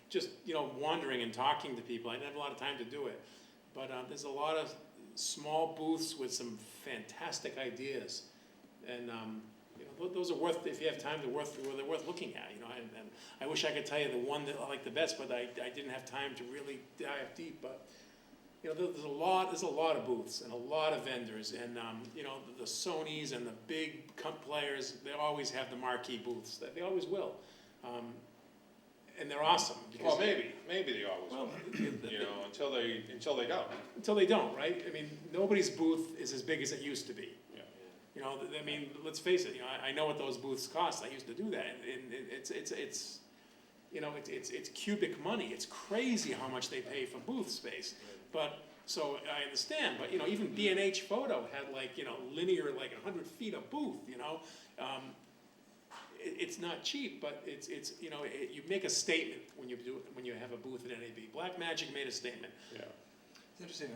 Just, you know, wandering and talking to people. I didn't have a lot of time to do it. But there's a lot of small booths with some fantastic ideas. And, you know, those are worth, if you have time, they're worth looking at, you know. And I wish I could tell you the one that I like the best, but I didn't have time to really dive deep. But, you know, there's a lot of booths and a lot of vendors. And, you know, the Sonys and the big players, they always have the marquee booths. They always will. And they're awesome. Well, maybe they always will. You know, until they don't. Until they don't, right? I mean, nobody's booth is as big as it used to be. Yeah. You know, I mean, let's face it. You know, I know what those booths cost. I used to do that, and it's you know, it's cubic money. It's crazy how much they pay for booth space. But so I understand. But you know, even B&H Photo had like, you know, linear, like 100 feet of booth. You know. It's not cheap, but it's you know, you make a statement when you have a booth at NAB. Black Magic made a statement. Yeah. It's interesting,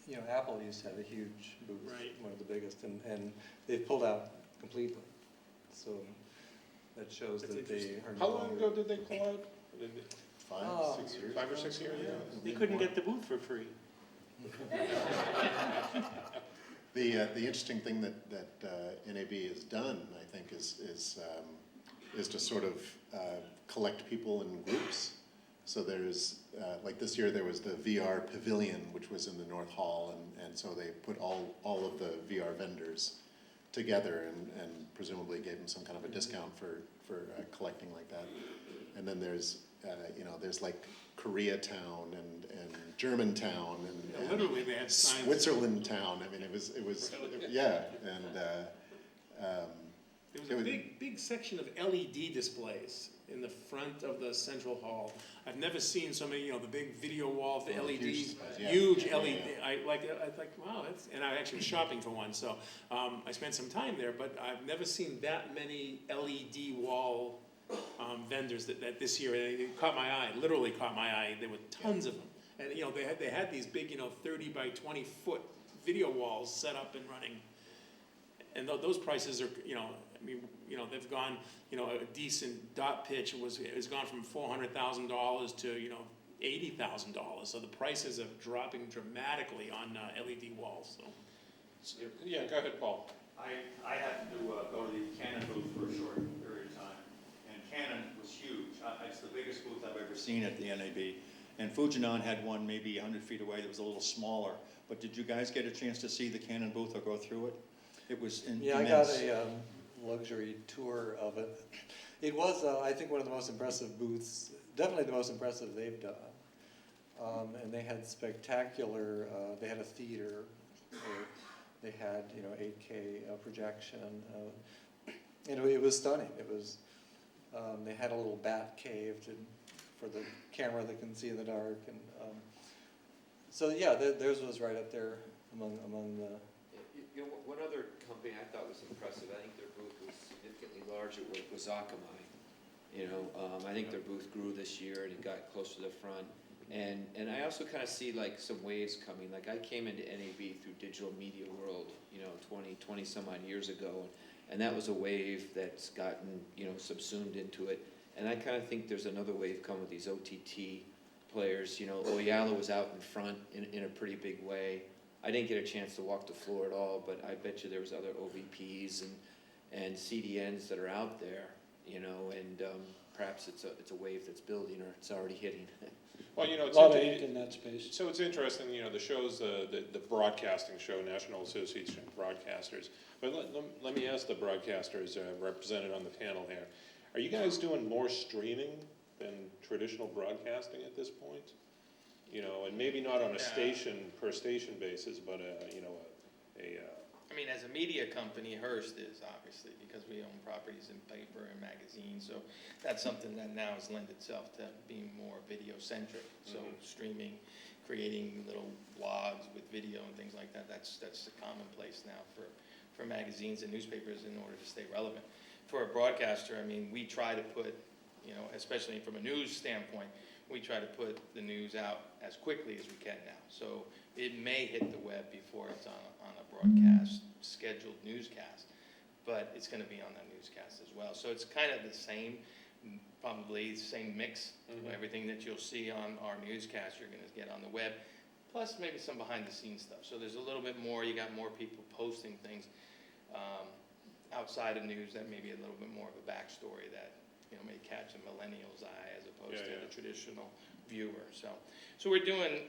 you know, Apple used to have a huge booth, Right. one of the biggest, and they've pulled out completely. So that shows That's that they interesting. are no How long longer- ago did they pull out? Oh. 6 years. 5 or 6 years, yeah. They couldn't get the booth for free. The interesting thing that NAB has done, I think, is to sort of collect people in groups. So there's, like this year there was the VR Pavilion, which was in the North Hall, and so they put all of the VR vendors together and presumably gave them some kind of a discount for collecting like that. And then there's, there's like Koreatown and Germantown and Literally, they had signs. Switzerland Town. I mean, it was yeah, and There was a big section of LED displays in the front of the central hall. I've never seen so many, the big video wall for LEDs, huge, yeah. huge Yeah, LED. yeah. I like, wow, and I actually was shopping for one, so I spent some time there, but I've never seen that many LED wall vendors that this year. It caught my eye, literally caught my eye. There were tons of them. And, they had these big, 30 by 20 foot video walls set up and running. And those prices are, they've gone, a decent dot pitch has gone from $400,000 to, $80,000. So the prices are dropping dramatically on LED walls, so. Yeah, go ahead, Paul. I happened to go to the Canon booth for a short period of time, and Canon was huge. It's the biggest booth I've ever seen at the NAB. And Fujinon had one maybe 100 feet away that was a little smaller. But did you guys get a chance to see the Canon booth or go through it? It was Yeah, immense. I got a luxury tour of it. It was, I think, one of the most impressive booths, definitely the most impressive they've done. And they had spectacular, they had a theater, they had, 8K projection. It was stunning. It was, they had a little bat cave for the camera that can see in the dark. And so, yeah, theirs was right up there among the... One other company I thought was impressive, I think their booth was significantly larger, was Akamai. I think their booth grew this year and it got close to the front. And I also kind of see like some waves coming. Like I came into NAB through Digital Media World, 20 some odd years ago. And that was a wave that's gotten, subsumed into it. And I kind of think there's another wave coming with these OTT players. Oyala was out in front in a pretty big way. I didn't get a chance to walk the floor at all, but I bet you there was other OVPs and CDNs that are out there, and perhaps it's a wave that's building or it's already hitting. Well, A lot of ink in that space. So it's interesting, the shows, the broadcasting show, National Association of Broadcasters. But let me ask the broadcasters represented on the panel here. Are you guys doing more streaming than traditional broadcasting at this point? And maybe not on a per station basis, but I mean, as a media company, Hearst is obviously, because we own properties in paper and magazines, so that's something that now has lent itself to being more video-centric. So streaming, creating little blogs with video and things like that, that's the commonplace now for magazines and newspapers in order to stay relevant. For a broadcaster, I mean, we try to put, especially from a news standpoint, we try to put the news out as quickly as we can now. So it may hit the web before it's on a broadcast, scheduled newscast, but it's going to be on that newscast as well. So it's kind of the same, probably the same mix. Everything that you'll see on our newscast, you're going to get on the web, plus maybe some behind-the-scenes stuff. So there's a little bit more. You got more people posting things outside of news that may be a little bit more of a backstory that may catch a millennial's eye as opposed to the traditional viewer. So we're doing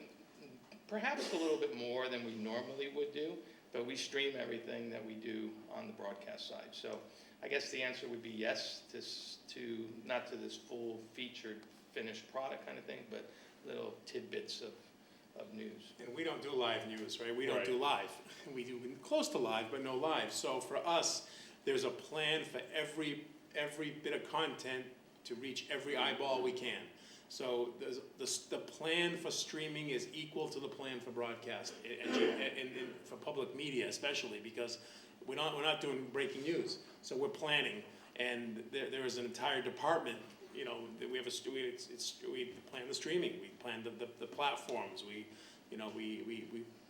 perhaps a little bit more than we normally would do, but we stream everything that we do on the broadcast side. So I guess the answer would be yes to not to this full featured finished product kind of thing, but little tidbits of news. And we don't do live news, right? We don't do live. We do close to live, but no live. So for us, there's a plan for every bit of content to reach every eyeball we can. So the plan for streaming is equal to the plan for broadcast, and for public media especially, because we're not doing breaking news. So we're planning, and there is an entire department. That we plan the streaming, we plan the platforms. We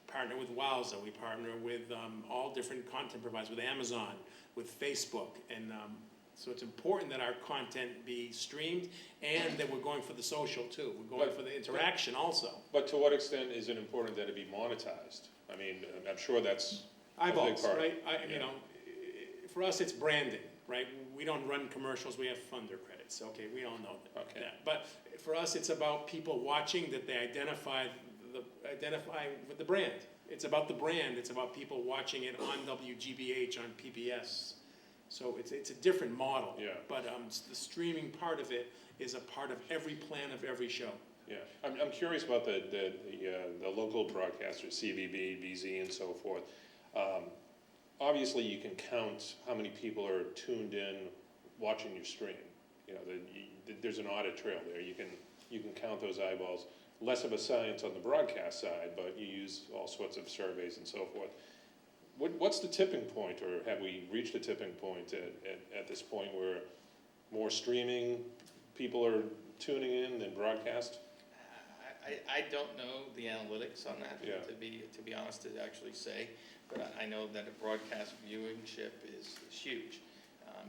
partner with Wowza, we partner with all different content providers, with Amazon, with Facebook, and So it's important that our content be streamed and that we're going for the social too. We're going for the interaction also. But to what extent is it important that it be monetized? I mean, I'm sure that's a big Eyeballs, part. right? You Yeah. know, for us, it's branding, right? We don't run commercials, we have funder credits, okay, we all know that. Okay. that. But for us, it's about people watching, that they identify with the brand. It's about the brand, it's about people watching it on WGBH, on PBS. So it's a different model. Yeah. But the streaming part of it is a part of every plan of every show. Yeah, I'm curious about the local broadcasters, CBB, BZ, and so forth. Obviously, you can count how many people are tuned in, watching your stream. You know, there's an audit trail there. You can count those eyeballs. Less of a science on the broadcast side, but you use all sorts of surveys and so forth. What's the tipping point, or have we reached a tipping point at this point where more streaming people are tuning in than broadcast? I don't know the analytics on that, Yeah. to be honest, to actually say, but I know that a broadcast viewingship is huge.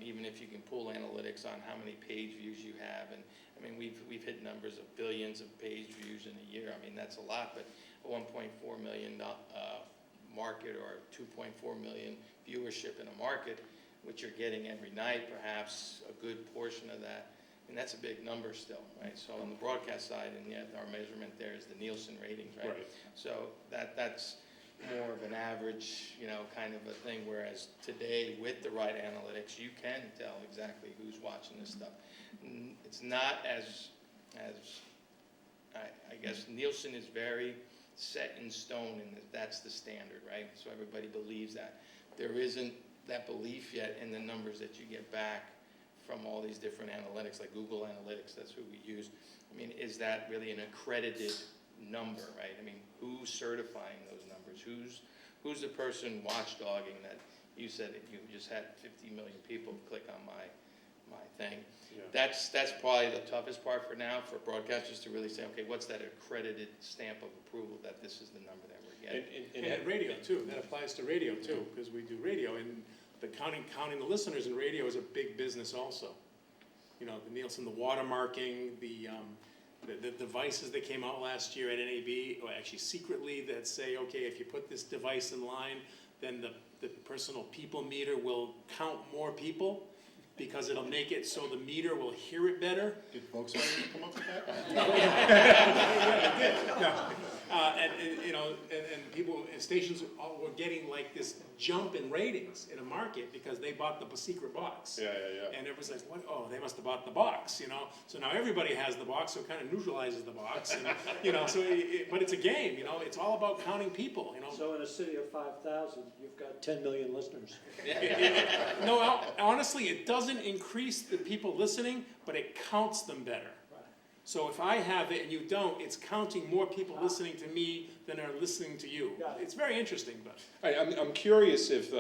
Even if you can pull analytics on how many page views you have, and I mean, we've hit numbers of billions of page views in a year. I mean, that's a lot, but a 1.4 million market, or 2.4 million viewership in a market, which you're getting every night, perhaps a good portion of that. And that's a big number still, right? So on the broadcast side, and yet our measurement there is the Nielsen ratings, right? Right. So that's more of an average, you know, kind of a thing, whereas today, with the right analytics, you can tell exactly who's watching this stuff. It's not as I guess Nielsen is very set in stone, and that's the standard, right? So everybody believes that. There isn't that belief yet in the numbers that you get back from all these different analytics, like Google Analytics, that's who we use. I mean, is that really an accredited number, right? I mean, who's certifying those numbers? Who's the person watchdogging that? You said that you just had 50 million people click on my thing. Yeah. That's probably the toughest part for now, for broadcasters to really say, okay, what's that accredited stamp of approval that this is the number that we're getting? And at radio too, that applies to radio too, because we do radio, and the counting the listeners in radio is a big business also. You know, the Nielsen, the watermarking, the devices that came out last year at NAB, or actually secretly, that say, okay, if you put this device in line, then the personal people meter will count more people, because it'll make it so the meter will hear it better. Did Volkswagen come up with that? And you know, and people, and stations were getting like this jump in ratings in a market because they bought the secret box. Yeah. And everyone's like, what? Oh, they must have bought the box, you know? So now everybody has the box, so it kind of neutralizes the box, and, you know, so, but it's a game, you know? It's all about counting people, you know? So in a city of 5,000, you've got 10 million listeners. No, honestly, it doesn't increase the people listening, but it counts them better. So if I have it and you don't, it's counting more people listening to me than are listening to you. Got it. It's very interesting, but. I'm curious if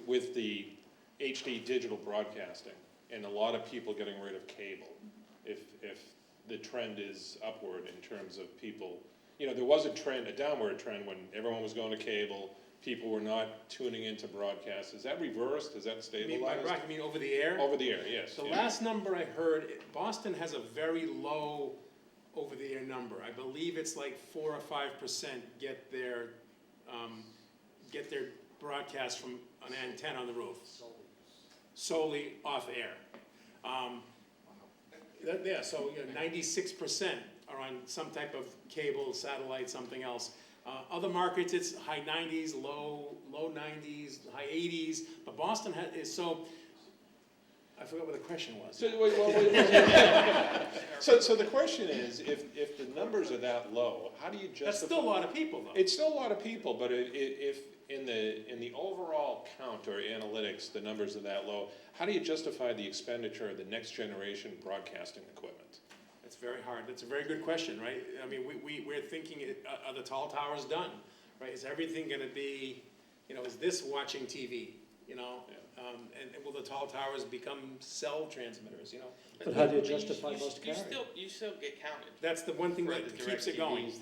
with the HD digital broadcasting and a lot of people getting rid of cable, if the trend is upward in terms of people, you know, there was a downward trend when everyone was going to cable, people were not tuning into broadcast. Is that reversed? Is that You stabilized? mean over the air? Over the air, yes. The yeah. last number I heard, Boston has a very low over-the-air number. I believe it's like 4 or 5% get their broadcast from an antenna on the roof. Solely off air. Yeah, so 96% are on some type of cable, satellite, something else. Other markets, it's high 90s, low 90s, high 80s, but Boston is so. I forgot what the question was. So the question is, if the numbers are that low, how do you justify? That's still a lot of people, though. It's still a lot of people, but if in the overall count or analytics, the numbers are that low, how do you justify the expenditure of the next generation broadcasting equipment? That's very hard. That's a very good question, right? I mean, we're thinking, are the tall towers done, right? Is everything going to be, you know, is this watching TV, you know? And will the tall towers become cell transmitters, you know? But how do you justify most carriage? You still get counted. That's the one thing For that the keeps it going. DirecTVs,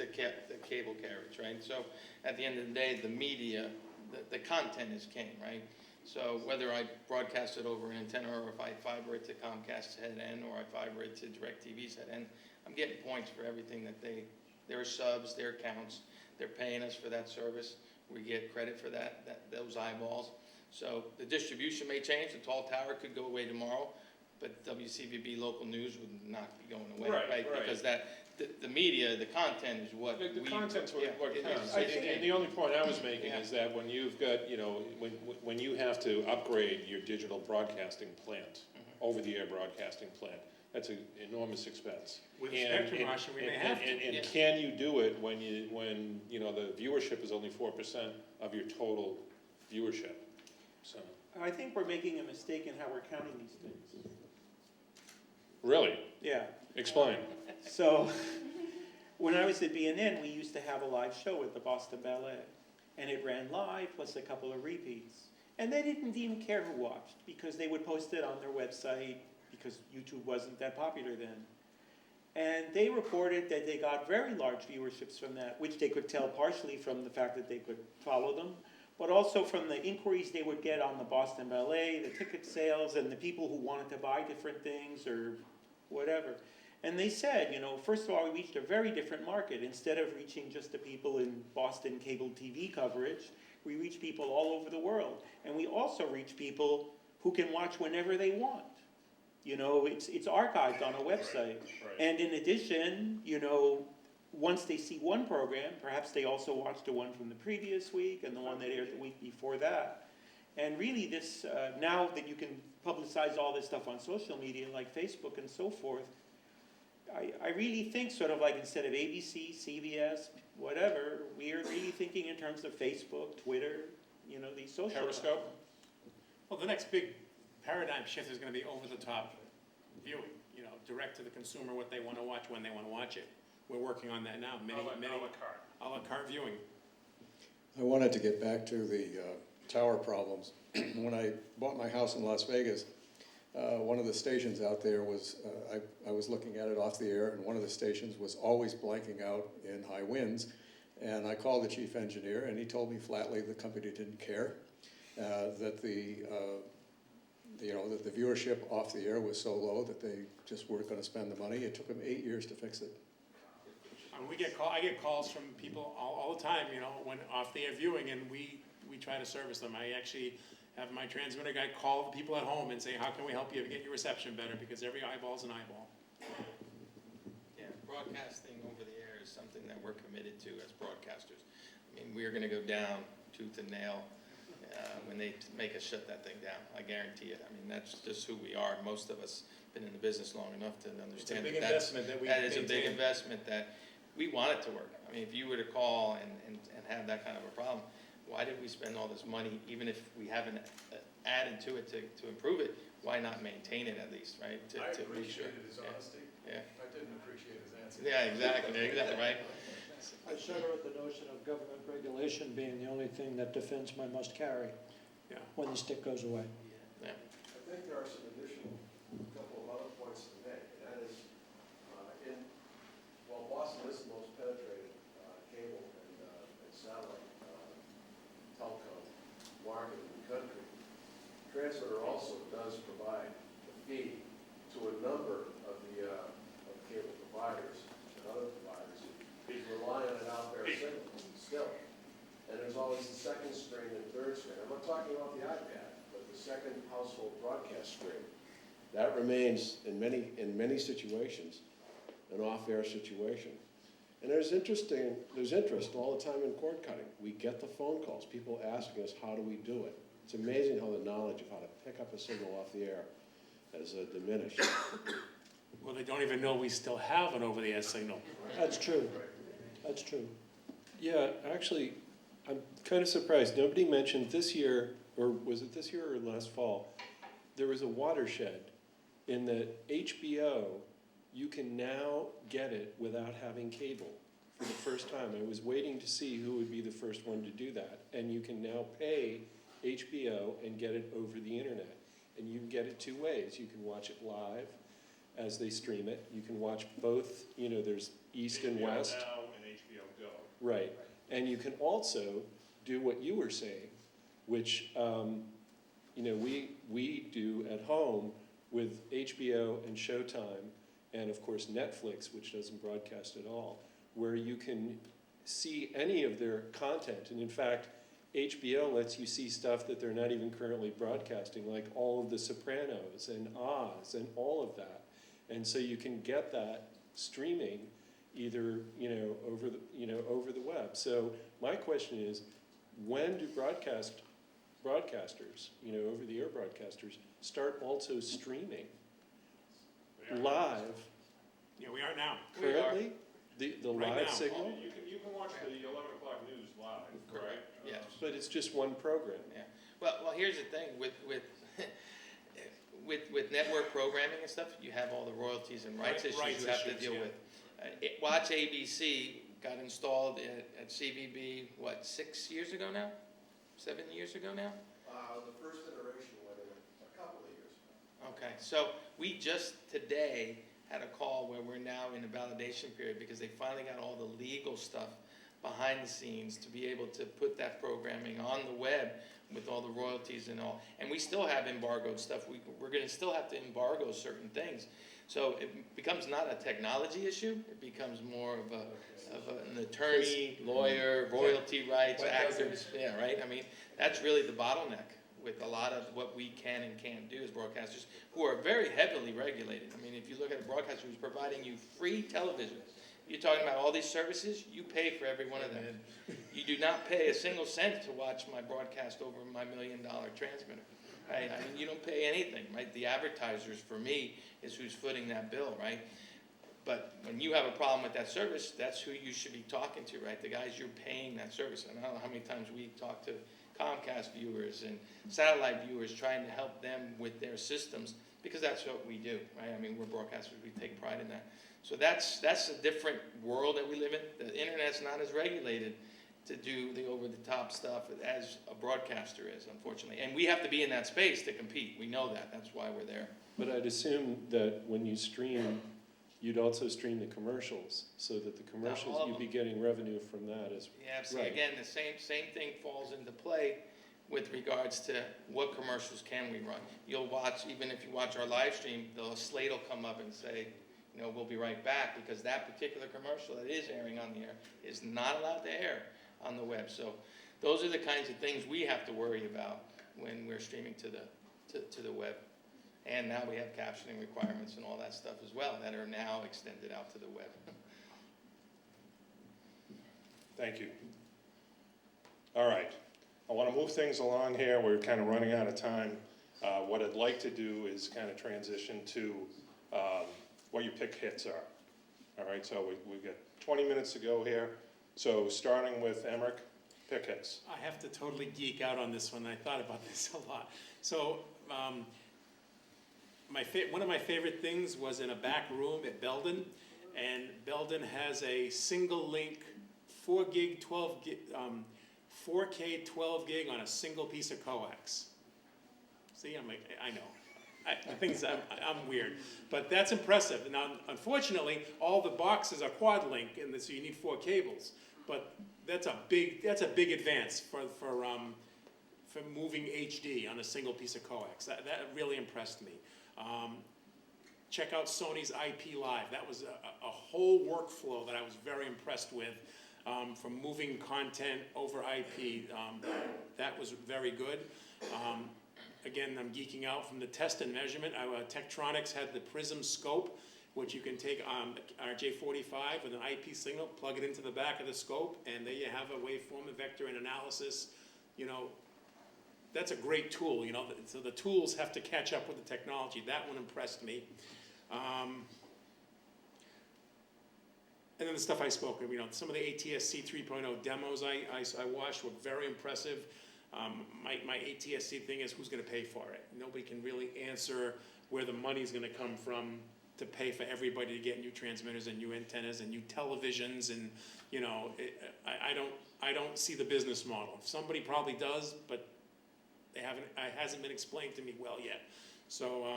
the cable carriage, right? So at the end of the day, the media, the content is king, right? So whether I broadcast it over an antenna or if I fiber it to Comcast's head end or I fiber it to DirecTV's head end, I'm getting points for everything that their subs, their accounts, they're paying us for that service. We get credit for those eyeballs. So the distribution may change. The tall tower could go away tomorrow, but WCVB local news would not be going away, right? Because the media, the content is what The content's what counts. And the only point I was making is that when you've got, when you have to upgrade your digital broadcasting plant, over-the-air broadcasting plant, that's an enormous expense. With spectrum auction, we may have to. And can you do it when the viewership is only 4% of your total viewership? So. I think we're making a mistake in how we're counting these things. Really? Yeah. Explain. So, when I was at BNN, we used to have a live show at the Boston Ballet. And it ran live, plus a couple of repeats. And they didn't even care who watched, because they would post it on their website, because YouTube wasn't that popular then. And they reported that they got very large viewerships from that, which they could tell partially from the fact that they could follow them, but also from the inquiries they would get on the Boston Ballet, the ticket sales, and the people who wanted to buy different things or whatever. And they said, first of all, we reached a very different market. Instead of reaching just the people in Boston cable TV coverage, we reach people all over the world. And we also reach people who can watch whenever they want. It's archived on a website. Right. And in addition, once they see one program, perhaps they also watch the one from the previous week and the one that aired the week before that. And really this, now that you can publicize all this stuff on social media like Facebook and so forth, I really think sort of like instead of ABC, CBS, whatever, we are really thinking in terms of Facebook, Twitter, these social Periscope? Well, the next big paradigm shift is going to be over-the-top viewing, direct to the consumer what they want to watch, when they want to watch it. We're working on that now, many, a la carte viewing. I wanted to get back to the tower problems. When I bought my house in Las Vegas, one of the stations out there was, I was looking at it off the air, and one of the stations was always blanking out in high winds. And I called the chief engineer, and he told me flatly the company didn't care, that the viewership off the air was so low that they just weren't going to spend the money. It took them 8 years to fix it. I get calls from people all the time, when off the air viewing, and we try to service them. I actually have my transmitter guy call the people at home and say, how can we help you get your reception better, because every eyeball's an eyeball. Yeah, broadcasting over the air is something that we're committed to as broadcasters. I mean, we're gonna go down tooth and nail when they make us shut that thing down. I guarantee it. I mean, that's just who we are. Most of us been in the business long enough to understand It's a big investment that we that is a big maintain. investment that we want it to work. I mean, if you were to call and have that kind of a problem, why did we spend all this money, even if we haven't added to it to improve it? Why not maintain it at least, right? I appreciated his honesty. Yeah. I didn't appreciate his answer. Yeah, exactly, right? I shudder at the notion of government regulation being the only thing that defends my must carry when the stick goes away. Yeah. I think there are some additional, couple of other points to make, and that is, while Boston is the most penetrated cable and satellite telecom market in the country, Transmitter also does provide a feed to a number of the of cable providers and other providers who rely on an out-there signal still. And there's always the second string and third string. I'm not talking about the iPad, but the second household broadcast string. That remains, in many situations, an off-air situation. And there's interest all the time in cord cutting. We get the phone calls, people asking us, how do we do it? It's amazing how the knowledge of how to pick up a signal off the air has diminished. Well, they don't even know we still have an over-the-air signal. That's true. That's true. Yeah, actually, I'm kind of surprised. Nobody mentioned this year, or was it this year or last fall, there was a watershed in that HBO, you can now get it without having cable for the first time. I was waiting to see who would be the first one to do that. And you can now pay HBO and get it over the internet. And you can get it two ways. You can watch it live as they stream it. You can watch both, there's East and West. HBO Now and HBO Go. Right. And you can also do what you were saying, which we do at home with HBO and Showtime, and of course Netflix, which doesn't broadcast at all, where you can see any of their content. And in fact, HBO lets you see stuff that they're not even currently broadcasting, like all of The Sopranos and Oz and all of that. And so you can get that streaming either, over the web. So my question is, when do broadcasters, over-the-air broadcasters, start also streaming live? Yeah, we are now. Currently, the Right live now. signal, You can watch the 11 o'clock news live, Correct, yes. but it's just one program. Yeah. Well, here's the thing, with network programming and stuff, you have all the royalties and rights issues you have to deal with. Watch ABC got installed at CVB, 6 years ago now? 7 years ago now? The first iteration went in a couple of years ago. Okay, so we just today had a call where we're now in a validation period because they finally got all the legal stuff behind the scenes to be able to put that programming on the web with all the royalties and all. And we still have embargoed stuff. We're going to still have to embargo certain things. So it becomes not a technology issue. It becomes more of an attorney, lawyer, royalty rights, actors. Yeah, right? I mean, that's really the bottleneck with a lot of what we can and can't do as broadcasters, who are very heavily regulated. I mean, if you look at a broadcaster who's providing you free television, you're talking about all these services, you pay for every one of them. You do not pay a single cent to watch my broadcast over my $1 million transmitter. Right? I mean, you don't pay anything, right? The advertisers, for me, is who's footing that bill, right? But when you have a problem with that service, that's who you should be talking to, right? The guys you're paying that service. And I don't know how many times we talk to Comcast viewers and satellite viewers trying to help them with their systems, because that's what we do, right? I mean, we're broadcasters, we take pride in that. So that's a different world that we live in. The internet's not as regulated to do the over-the-top stuff as a broadcaster is, unfortunately. And we have to be in that space to compete. We know that. That's why we're there. But I'd assume that when you stream, you'd also stream the commercials, so that the commercials, you'd be getting revenue from that as well. Yeah, see, Right. again, the same thing falls into play with regards to what commercials can we run. You'll watch, even if you watch our live stream, the slate will come up and say, we'll be right back, because that particular commercial that is airing on the air is not allowed to air on the web. So those are the kinds of things we have to worry about when we're streaming to the web. And now we have captioning requirements and all that stuff as well that are now extended out to the web. Thank you. All right, I want to move things along here. We're kind of running out of time. What I'd like to do is kind of transition to what your pick hits are. All right, so we've got 20 minutes to go here. So starting with Emmerich, pick hits. I have to totally geek out on this one. I thought about this a lot. So one of my favorite things was in a back room at Belden, and Belden has a single link 4K 12 gig on a single piece of coax. See, I know. I'm weird, but that's impressive. Now, unfortunately, all the boxes are quad link, and so you need 4 cables. But that's a big advance for moving HD on a single piece of coax. That really impressed me. Check out Sony's IP Live. That was a whole workflow that I was very impressed with, from moving content over IP. That was very good. Again, I'm geeking out from the test and measurement. Tektronix had the Prism scope, which you can take RJ45 with an IP signal, plug it into the back of the scope, and there you have a waveform, a vector, and analysis. That's a great tool. So the tools have to catch up with the technology. That one impressed me. And then the stuff I spoke of, some of the ATSC 3.0 demos I watched were very impressive. My ATSC thing is, who's going to pay for it? Nobody can really answer where the money's going to come from to pay for everybody to get new transmitters and new antennas and new televisions, and I don't see the business model. Somebody probably does, but it hasn't been explained to me well yet. So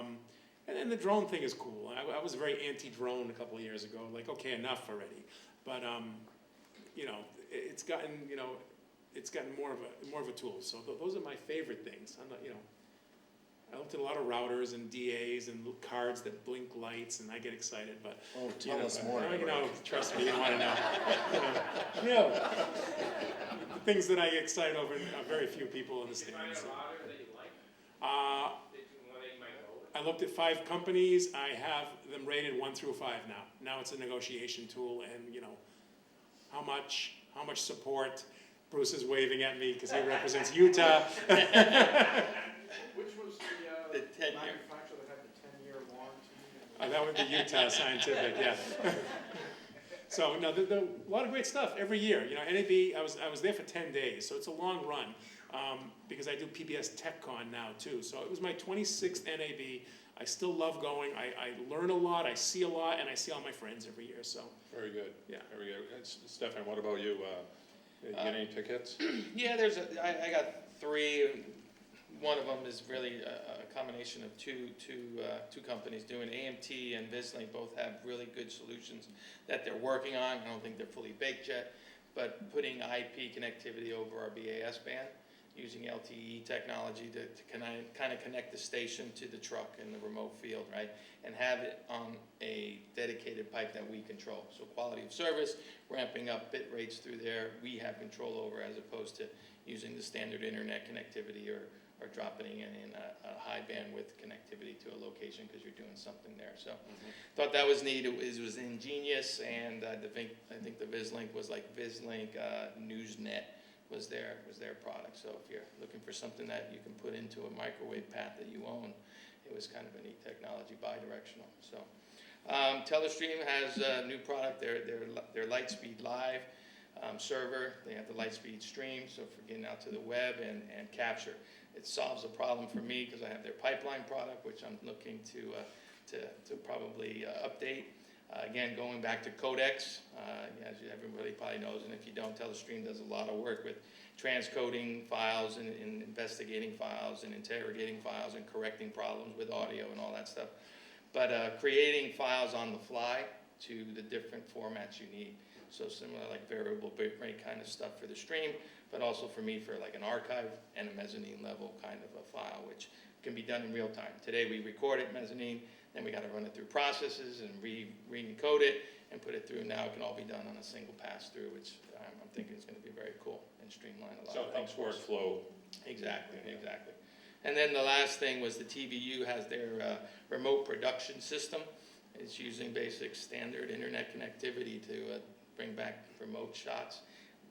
and then the drone thing is cool. I was very anti-drone a couple of years ago. Like, okay, enough already. But it's gotten more of a tool. So those are my favorite things. I'm not, I looked at a lot of routers and DAs and cards that blink lights, and I get excited, but. Oh, you tell know, us more. You know, trust me, you wanna know. You know, the things that I get excited over, very few people understand. So. I looked at 5 companies. I have them rated 1 through 5 now. Now it's a negotiation tool, and you know, how much support. Bruce is waving at me because he represents Utah. Which was the 10-year. manufacturer that had the 10-year warranty? That would be Utah Scientific, yeah. So no, a lot of great stuff every year. You know, NAB. I was there for 10 days, so it's a long run. Because I do PBS TechCon now too. So it was my 26th NAB. I still love going. I learn a lot, I see a lot, and I see all my friends every year, so. Very good. Yeah. Very good. Stefan, what about you? You get any pick hits? Yeah, I got 3. One of them is really a combination of two companies doing AMT and Vislink. Both have really good solutions that they're working on. I don't think they're fully baked yet, but putting IP connectivity over our BAS band, using LTE technology to kind of connect the station to the truck in the remote field, right? And have it on a dedicated pipe that we control. So quality of service, ramping up bit rates through there, we have control over, as opposed to using the standard internet connectivity or dropping in a high bandwidth connectivity to a location because you're doing something there. So thought that was neat. It was ingenious, and I think the Vislink was like Vislink NewsNet was their product. So if you're looking for something that you can put into a microwave path that you own, it was kind of a neat technology, bi-directional. So Telestream has a new product, their Lightspeed Live server. They have the Lightspeed Stream, so for getting out to the web and capture. It solves a problem for me because I have their pipeline product, which I'm looking to probably update. Again, going back to codecs, as everybody probably knows, and if you don't, Telestream does a lot of work with transcoding files and investigating files and interrogating files and correcting problems with audio and all that stuff. But creating files on the fly to the different formats you need. So similar like variable bitrate kind of stuff for the stream, but also for me for like an archive and a mezzanine level kind of a file, which can be done in real time. Today we record it mezzanine, then we got to run it through processes and re-encode it and put it through. Now it can all be done on a single pass through, which I'm thinking is going to be very cool and streamline a lot of things. So it helps workflow. Exactly. And then the last thing was the TVU has their remote production system. It's using basic standard internet connectivity to bring back remote shots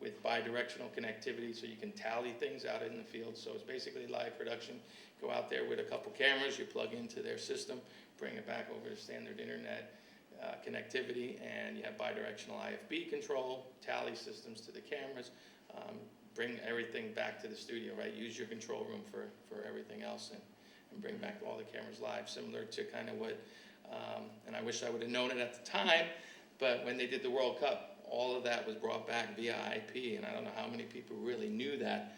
with bi-directional connectivity so you can tally things out in the field. So it's basically live production. Go out there with a couple cameras, you plug into their system, bring it back over to standard internet connectivity, and you have bi-directional IFB control, tally systems to the cameras, bring everything back to the studio, right? Use your control room for everything else and bring back all the cameras live, similar to kind of what, and I wish I would have known it at the time, but when they did the World Cup, all of that was brought back via IP, and I don't know how many people really knew that.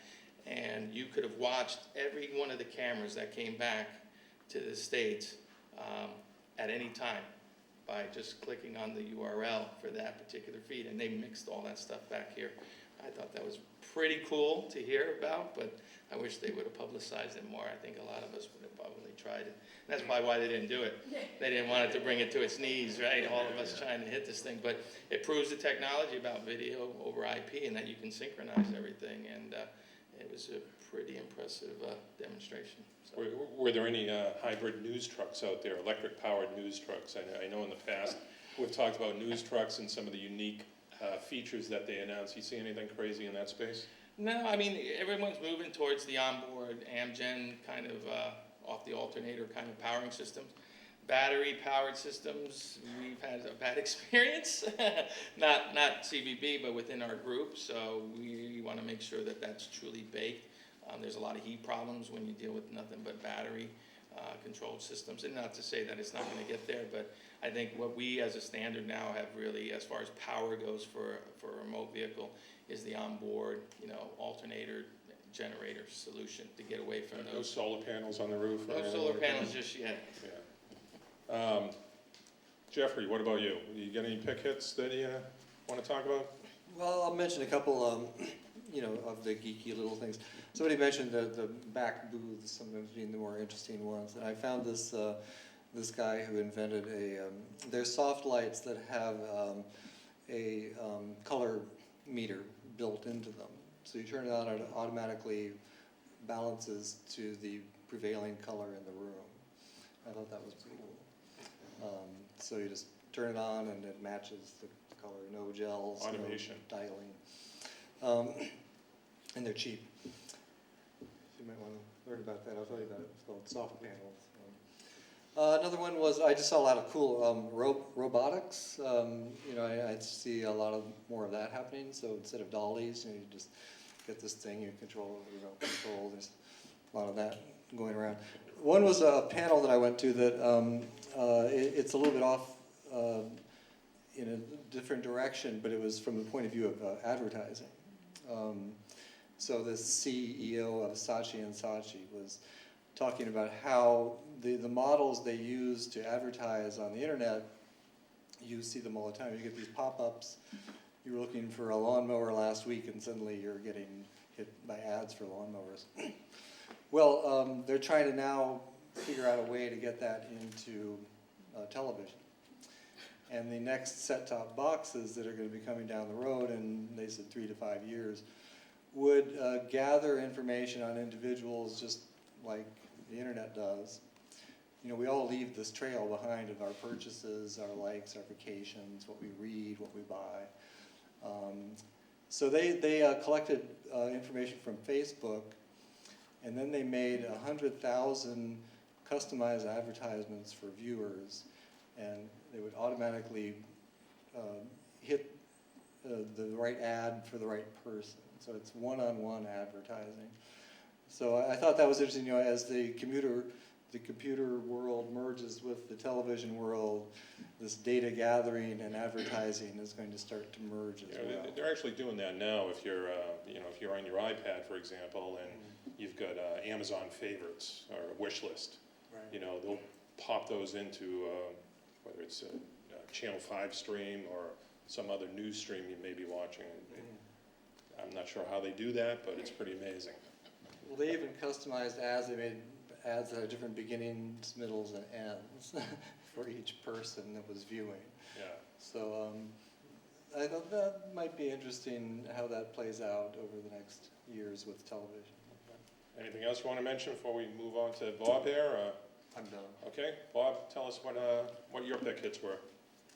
And you could have watched every one of the cameras that came back to the States at any time by just clicking on the URL for that particular feed, and they mixed all that stuff back here. I thought that was pretty cool to hear about, but I wish they would have publicized it more. I think a lot of us would have probably tried it. And that's probably why they didn't do it. They didn't want it to bring it to its knees, right? All of us trying to hit this thing. But it proves the technology about video over IP and that you can synchronize everything. And it was a pretty impressive demonstration. So. Were there any hybrid news trucks out there, electric-powered news trucks? I know in the past we've talked about news trucks and some of the unique features that they announced. You see anything crazy in that space? No, I mean, everyone's moving towards the onboard Amgen kind of off the alternator kind of powering systems. Battery-powered systems, we've had a bad experience. not CVB, but within our group. So we want to make sure that that's truly baked. There's a lot of heat problems when you deal with nothing but battery controlled systems. And not to say that it's not going to get there, but I think what we as a standard now have really, as far as power goes for a remote vehicle, is the onboard, alternator generator solution to get away from those. No solar panels on the roof? No solar panels just yet. Yeah. Jeffrey, what about you? You got any pick hits that you want to talk about? Well, I'll mention a couple. of the geeky little things. Somebody mentioned the back booths sometimes being the more interesting ones, and I found this this guy who invented they're soft lights that have a color meter built into them. So you turn it on and it automatically balances to the prevailing color in the room. I thought that was pretty cool. So you just turn it on and it matches the color, no gels, Automation. no dialing. And they're cheap. So you might want to learn about that. I'll tell you about it. It's called soft panels. Another one was, I just saw a lot of cool robotics. I see a lot more of that happening. So instead of dollies, you just get this thing you control with remote control. There's a lot of that going around. One was a panel that I went to that it's a little bit off in a different direction, but it was from the point of view of advertising. So the CEO of Saatchi & Saatchi was talking about how the models they use to advertise on the internet, you see them all the time. You get these pop-ups. You were looking for a lawnmower last week and suddenly you're getting hit by ads for lawnmowers. Well, they're trying to now figure out a way to get that into television. And the next set-top boxes that are going to be coming down the road, and they said 3 to 5 years, would gather information on individuals just like the internet does. We all leave this trail behind of our purchases, our likes, our vacations, what we read, what we buy. So they collected information from Facebook, and then they made 100,000 customized advertisements for viewers, and they would automatically hit the right ad for the right person. So it's one-on-one advertising. So I thought that was interesting, as the computer world merges with the television world, this data gathering and advertising is going to start to merge as well. They're actually doing that now. If you're, if you're on your iPad, for example, and you've got Amazon favorites or a wish list, Right. they'll pop those into whether it's a Channel 5 stream or some other news stream you may be watching. I'm not sure how they do that, but it's pretty amazing. Well, they even customized ads. They made ads that had different beginnings, middles, and ends for each person that was viewing. Yeah. So I thought that might be interesting how that plays out over the next years with television. Anything else you want to mention before we move on to Bob here? I'm done. Okay, Bob, tell us what your pick hits were.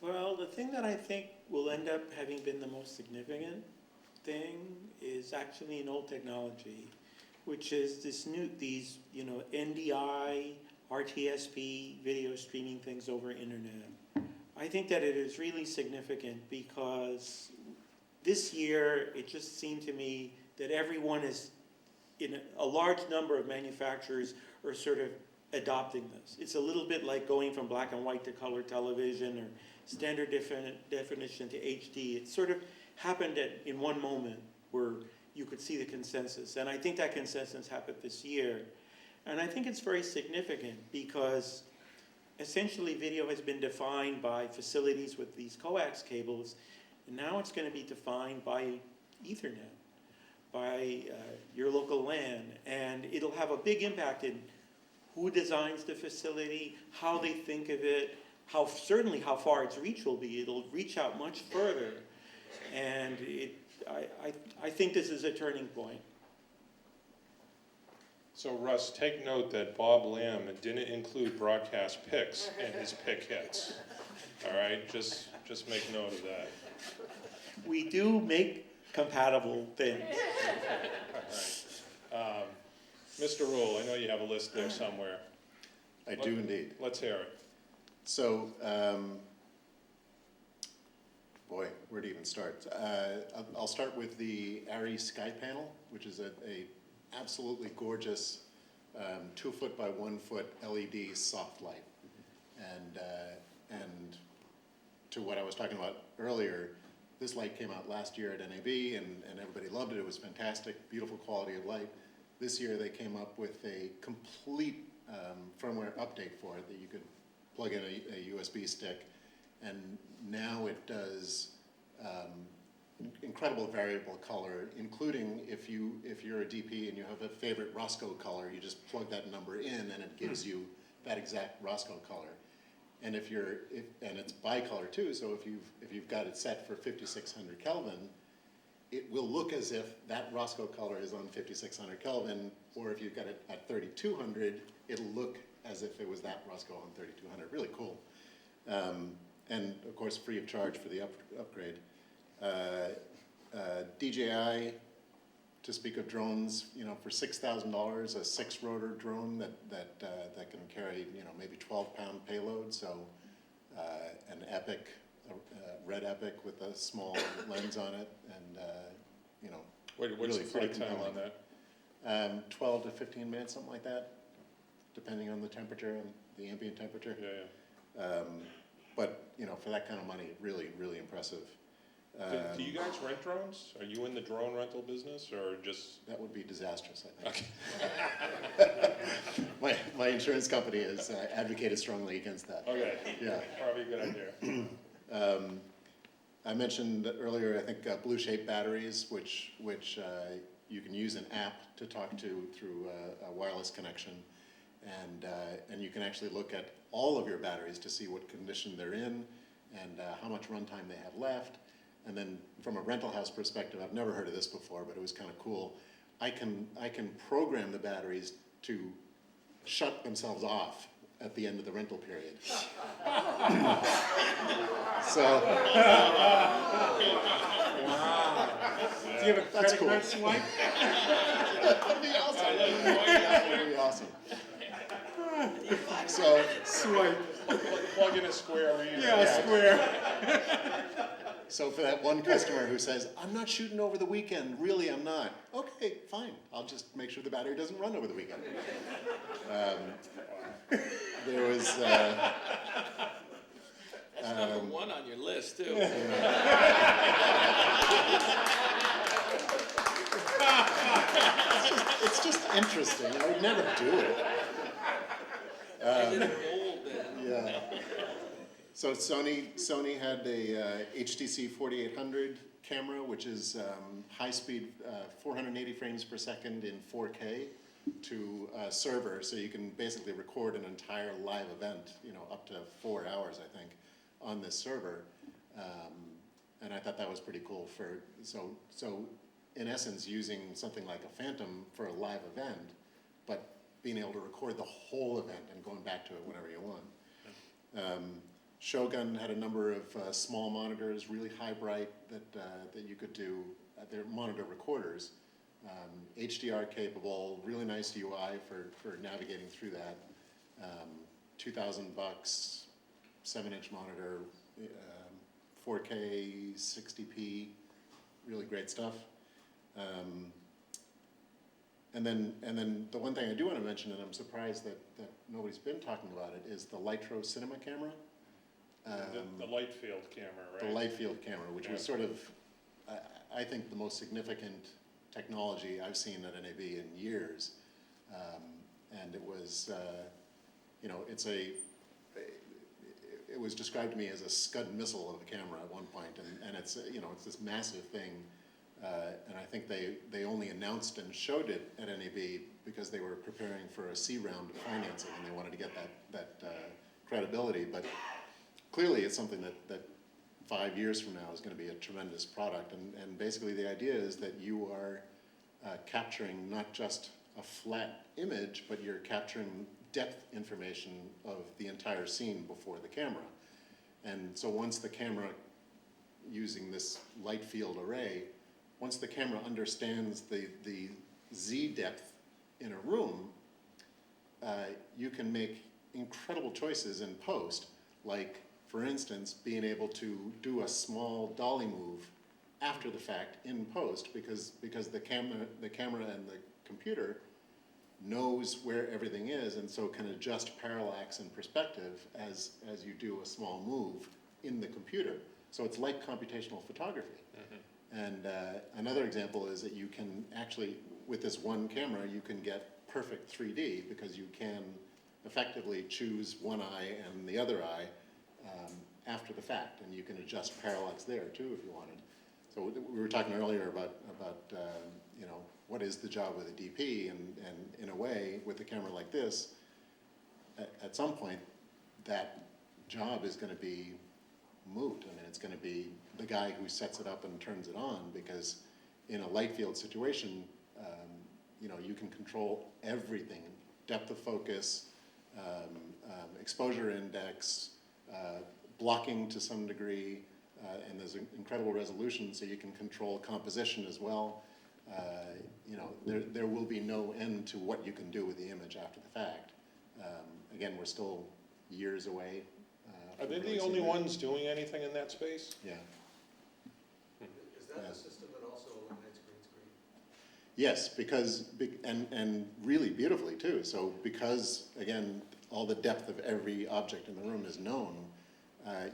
Well, the thing that I think will end up having been the most significant thing is actually an old technology, which is these NDI, RTSP video streaming things over internet. I think that it is really significant because this year it just seemed to me that everyone is, a large number of manufacturers are sort of adopting this. It's a little bit like going from black and white to color television or standard definition to HD. It sort of happened in one moment where you could see the consensus. And I think that consensus happened this year. And I think it's very significant because essentially video has been defined by facilities with these coax cables, and now it's going to be defined by Ethernet, by your local LAN. And it'll have a big impact in who designs the facility, how they think of it, certainly how far its reach will be. It'll reach out much further. And I think this is a turning point. So Russ, take note that Bob Lamb didn't include broadcast picks in his pick hits. All right, just make note of that. We do make compatible things. All right. Mr. Rule, I know you have a list there somewhere. I do indeed. Let's hear it. So, boy, where to even start? I'll start with the Aries Sky Panel, which is a absolutely gorgeous 2 foot by 1 foot LED soft light. And to what I was talking about earlier, this light came out last year at NAB and everybody loved it. It was fantastic, beautiful quality of light. This year they came up with a complete firmware update for it that you could plug in a USB stick, and now it does incredible variable color, including if you're a DP and you have a favorite Roscoe color, you just plug that number in and it gives you that exact Roscoe color. And and it's bicolor too, so if you've got it set for 5600 Kelvin, it will look as if that Roscoe color is on 5600 Kelvin, or if you've got it at 3200, it'll look as if it was that Roscoe on 3200. Really cool. And of course, free of charge for the upgrade. DJI, to speak of drones, for $6,000, a 6-rotor drone that can carry, maybe 12-pound payload. So an Epic, Red Epic with a small lens on it, and What's really the flight pretty time on compelling. that? 12 to 15 minutes, something like that, depending on the temperature and the ambient temperature. Yeah. But for that kind of money, really, really impressive. Do you guys rent drones? Are you in the drone rental business, or just? That would be disastrous, I think. My insurance company has advocated strongly against that. Okay. Yeah. Probably a good idea. I mentioned earlier, I think blue shape batteries, which you can use an app to talk to through a wireless connection, and you can actually look at all of your batteries to see what condition they're in and how much runtime they have left. And then from a rental house perspective, I've never heard of this before, but it was kind of cool. I can program the batteries to shut themselves off at the end of the rental period. So, Wow. Do you have a that's credit cool. card swipe? That'd be awesome. That'd be awesome. So, Swipe. Plug in a square reader. Yeah, square. So for that one customer who says, I'm not shooting over the weekend, really I'm not. Okay, fine, I'll just make sure the battery doesn't run over the weekend. There was... That's number one on your list, too. It's just interesting, I would never do it. Is it old then? Yeah. So Sony had a HTC 4800 camera, which is high-speed, 480 frames per second in 4K to a server, so you can basically record an entire live event, up to 4 hours, I think, on this server. And I thought that was pretty cool so in essence, using something like a Phantom for a live event, but being able to record the whole event and going back to it whenever you want. Shogun had a number of small monitors, really high bright, that you could do. They're monitor recorders, HDR capable, really nice UI for navigating through that. $2,000, 7-inch monitor, 4K, 60p, really great stuff. And then the one thing I do want to mention, and I'm surprised that nobody's been talking about it, is the Lytro cinema camera. The light field camera, right? The light field camera, which was sort of, I think, the most significant technology I've seen at NAB in years. And it was, it was described to me as a Scud missile of a camera at one point, and it's, it's this massive thing. And I think they only announced and showed it at NAB because they were preparing for a C round of financing and they wanted to get that credibility. But clearly it's something that 5 years from now is going to be a tremendous product. And basically the idea is that you are capturing not just a flat image, but you're capturing depth information of the entire scene before the camera. And so once the camera, using this light field array, once the camera understands the Z depth in a room, you can make incredible choices in post, like, for instance, being able to do a small dolly move after the fact in post, because the camera and the computer knows where everything is, and so can adjust parallax and perspective as you do a small move in the computer. So it's like computational photography. And another example is that you can actually, with this one camera, you can get perfect 3D because you can effectively choose one eye and the other eye after the fact, and you can adjust parallax there too if you wanted. So we were talking earlier about you know, what is the job with a DP, and in a way, with a camera like this, at some point, that job is going to be moot. I mean, it's going to be the guy who sets it up and turns it on, because in a light field situation, you know, you can control everything: depth of focus, exposure index, blocking to some degree, and there's an incredible resolution, so you can control composition as well. You know, there will be no end to what you can do with the image after the fact. Again, we're still years away. Are they the only ones doing anything in that space? Yeah. Is that the system that also eliminates green screen? Yes, because, and really beautifully too. So because, again, all the depth of every object in the room is known,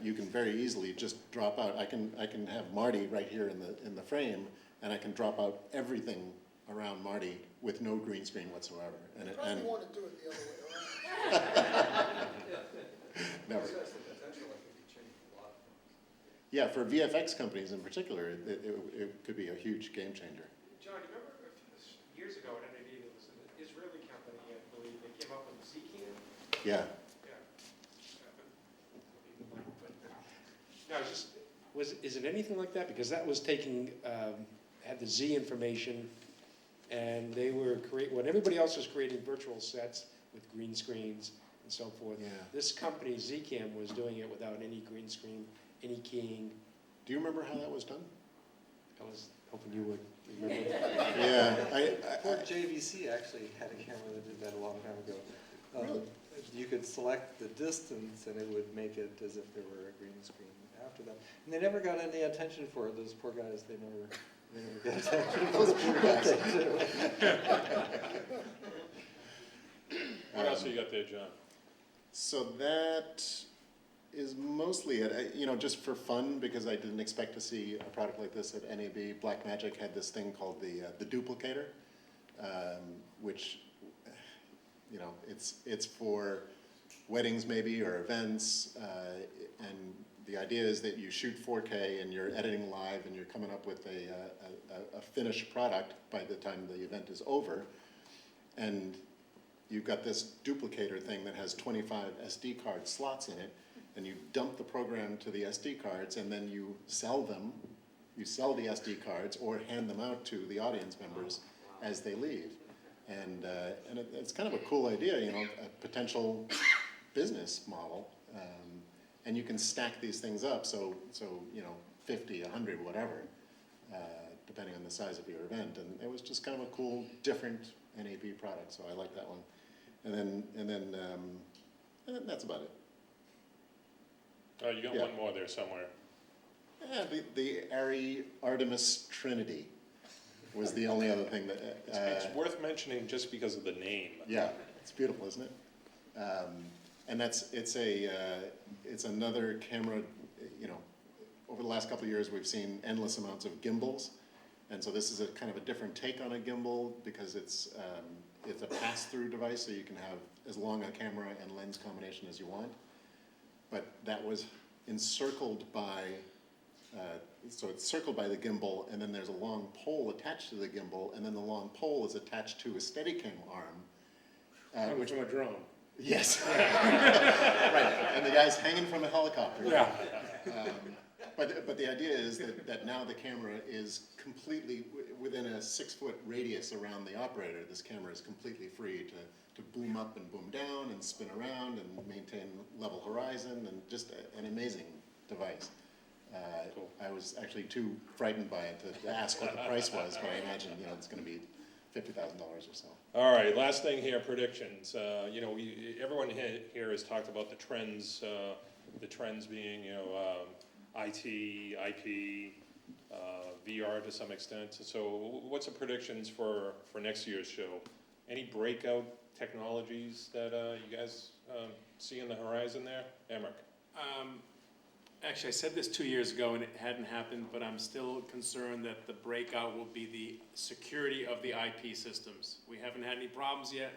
you can very easily just drop out. I can have Marty right here in the frame, and I can drop out everything around Marty with no green screen whatsoever. And You probably want to do it the other way around. Never. Besides the potential, I think it changed a lot of things. Yeah, for VFX companies in particular, it could be a huge game changer. John, you remember years ago at NAB, there was an Israeli company, I believe, they came up with Zcam? Yeah. No, is it anything like that? Because that was taking, had the Z information, and they were when everybody else was creating virtual sets with green screens and so forth. Yeah. This company, Zcam, was doing it without any green screen, any keying. Do you remember how that was done? I was hoping you would remember. Yeah, Poor JVC actually had a camera that did that a long time ago. Really? You could select the distance and it would make it as if there were a green screen after that. And they never got any attention for it. Those poor guys, they never got attention. Those poor guys. What else have you got there, John? So that is mostly it. You know, just for fun, because I didn't expect to see a product like this at NAB. Blackmagic had this thing called the duplicator, which, you know, it's for weddings maybe, or events, and the idea is that you shoot 4K and you're editing live and you're coming up with a finished product by the time the event is over, and you've got this duplicator thing that has 25 SD card slots in it, and you dump the program to the SD cards, and then you sell them. You sell the SD cards or hand them out to the audience members as they leave. And it's kind of a cool idea, you know, a potential business model. And you can stack these things up, so you know, 50, 100, whatever, depending on the size of your event. And it was just kind of a cool, different NAB product, so I like that one. And then that's about it. Oh, you got one more there somewhere. Yeah, the Aries Artemis Trinity was the only other thing that... It's worth mentioning just because of the name. Yeah, it's beautiful, isn't it? And it's another camera, you know, over the last couple of years we've seen endless amounts of gimbals. And so this is a kind of a different take on a gimbal, because it's a pass-through device, so you can have as long a camera and lens combination as you want. But that was encircled by, so it's circled by the gimbal, and then there's a long pole attached to the gimbal, and then the long pole is attached to a Steadicam arm. Which from a drone. Yes. Right, and the guy's hanging from a helicopter. Yeah. But the idea is that now the camera is completely, within a 6-foot radius around the operator, this camera is completely free to boom up and boom down and spin around and maintain level horizon, and just an amazing device. Cool. I was actually too frightened by it to ask what the price was, but I imagine, you know, it's going to be $50,000 or so. All right, last thing here, predictions. You know, everyone here has talked about the trends being, you know, IT, IP, VR to some extent. So what's the predictions for next year's show? Any breakout technologies that you guys see on the horizon there? Emmerich? Actually, I said this 2 years ago and it hadn't happened, but I'm still concerned that the breakout will be the security of the IP systems. We haven't had any problems yet,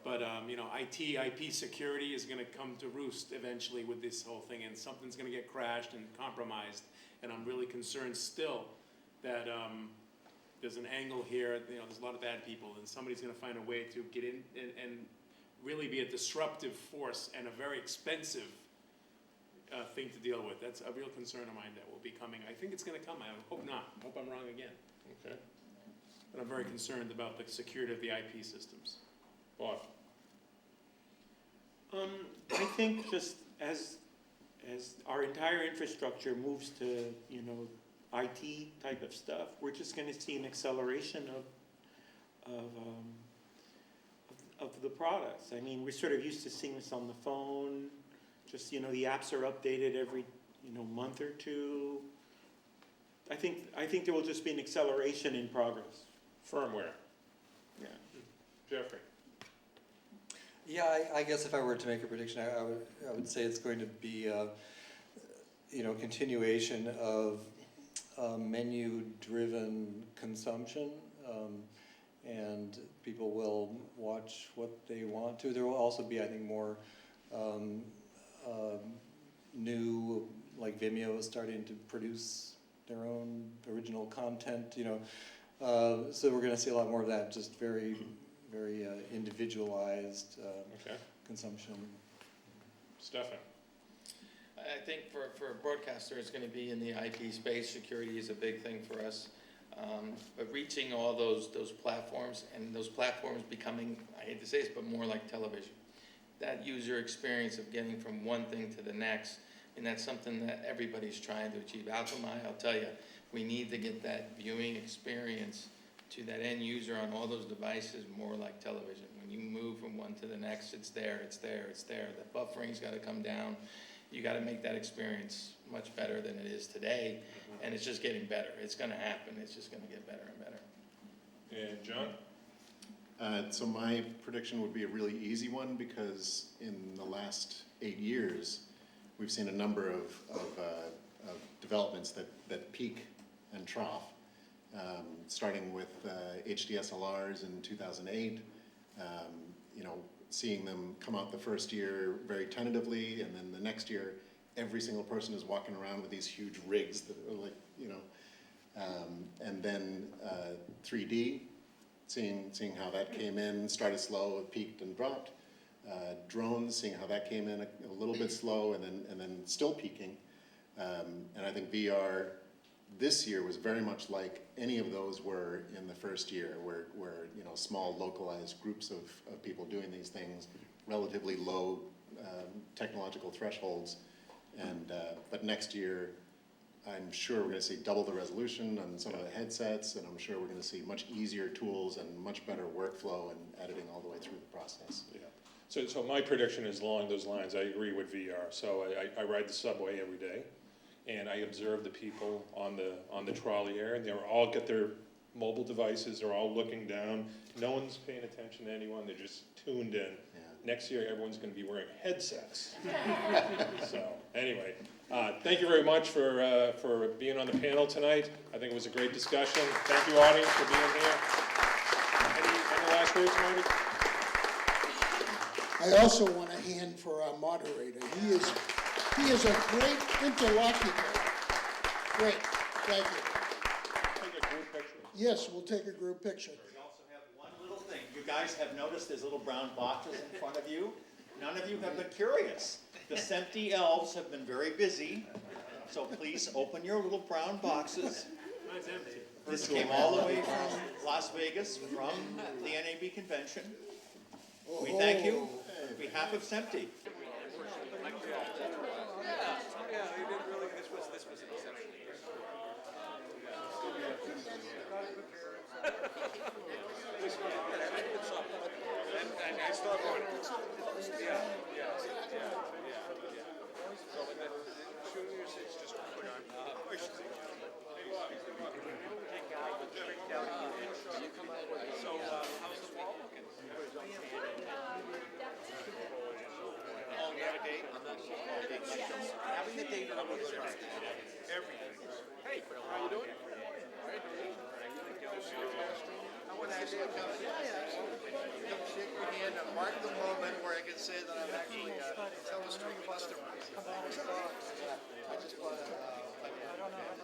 but you know, IP security is going to come to roost eventually with this whole thing, and something's going to get crashed and compromised, And I'm really concerned still that there's an angle here, there's a lot of bad people, and somebody's gonna find a way to get in and really be a disruptive force and a very expensive thing to deal with. That's a real concern of mine that will be coming. I think it's gonna come, I hope not, I hope I'm wrong again. Okay. But I'm very concerned about the security of the IP systems. Bob? I think just as our entire infrastructure moves to, IT type of stuff, we're just gonna see an acceleration of the products. I mean, we're sort of used to seeing this on the phone, just, the apps are updated every, month or two. I think there will just be an acceleration in progress. Firmware. Yeah. Jeffrey? Yeah, I guess if I were to make a prediction, I would say it's going to be continuation of menu-driven consumption, and people will watch what they want to. There will also be, I think, more new, like Vimeo is starting to produce their own original content, so we're going to see a lot more of that, just very individualized consumption. Stefan? I think for a broadcaster, it's going to be in the IP space. Security is a big thing for us. But reaching all those platforms, and those platforms becoming, I hate to say this, but more like television. That user experience of getting from one thing to the next, and that's something that everybody's trying to achieve. Alchemy, I'll tell you, we need to get that viewing experience to that end user on all those devices more like television. When you move from one to the next, it's there, it's there, it's there. The buffering's got to come down. You got to make that experience much better than it is today, and it's just getting better. It's going to happen. It's just going to get better and better. And John? So my prediction would be a really easy one, because in the last 8 years, we've seen a number of developments that peak and trough, starting with HDSLRs in 2008, seeing them come out the first year very tentatively, and then the next year, every single person is walking around with these huge rigs that are like, and then 3D, seeing how that came in, started slow, peaked and dropped. Drones, seeing how that came in a little bit slow, and then still peaking. And I think VR this year was very much like any of those were in the first year, where small localized groups of people doing these things, relatively low technological thresholds. And but next year, I'm sure we're going to see double the resolution on some of the headsets, and I'm sure we're going to see much easier tools and much better workflow and editing all the way through the process. Yeah. So my prediction is along those lines. I agree with VR. So I ride the subway every day, and I observe the people on the trolley here, and they all get their mobile devices. They're all looking down. No one's paying attention to anyone. They're just tuned in. Yeah. Next year, everyone's going to be wearing headsets. So anyway, thank you very much for being on the panel tonight. I think it was a great discussion. Thank you, audience, for being here. Any last words, Marty? I also want a hand for our moderator. He is a great interlocutor. Great, thank you. Take a group picture. Yes, we'll take a group picture. We also have one little thing. You guys have noticed there's little brown boxes in front of you. None of you have been curious. The Smpte elves have been very busy, so please open your little brown boxes. Mine's empty. This came all the way from Las Vegas, from the NAB convention. We thank you on behalf of Smpte. Hey, how you doing? Shake your hand and mark the moment where I can say that I'm actually a Telestream customer. I just bought a Okay.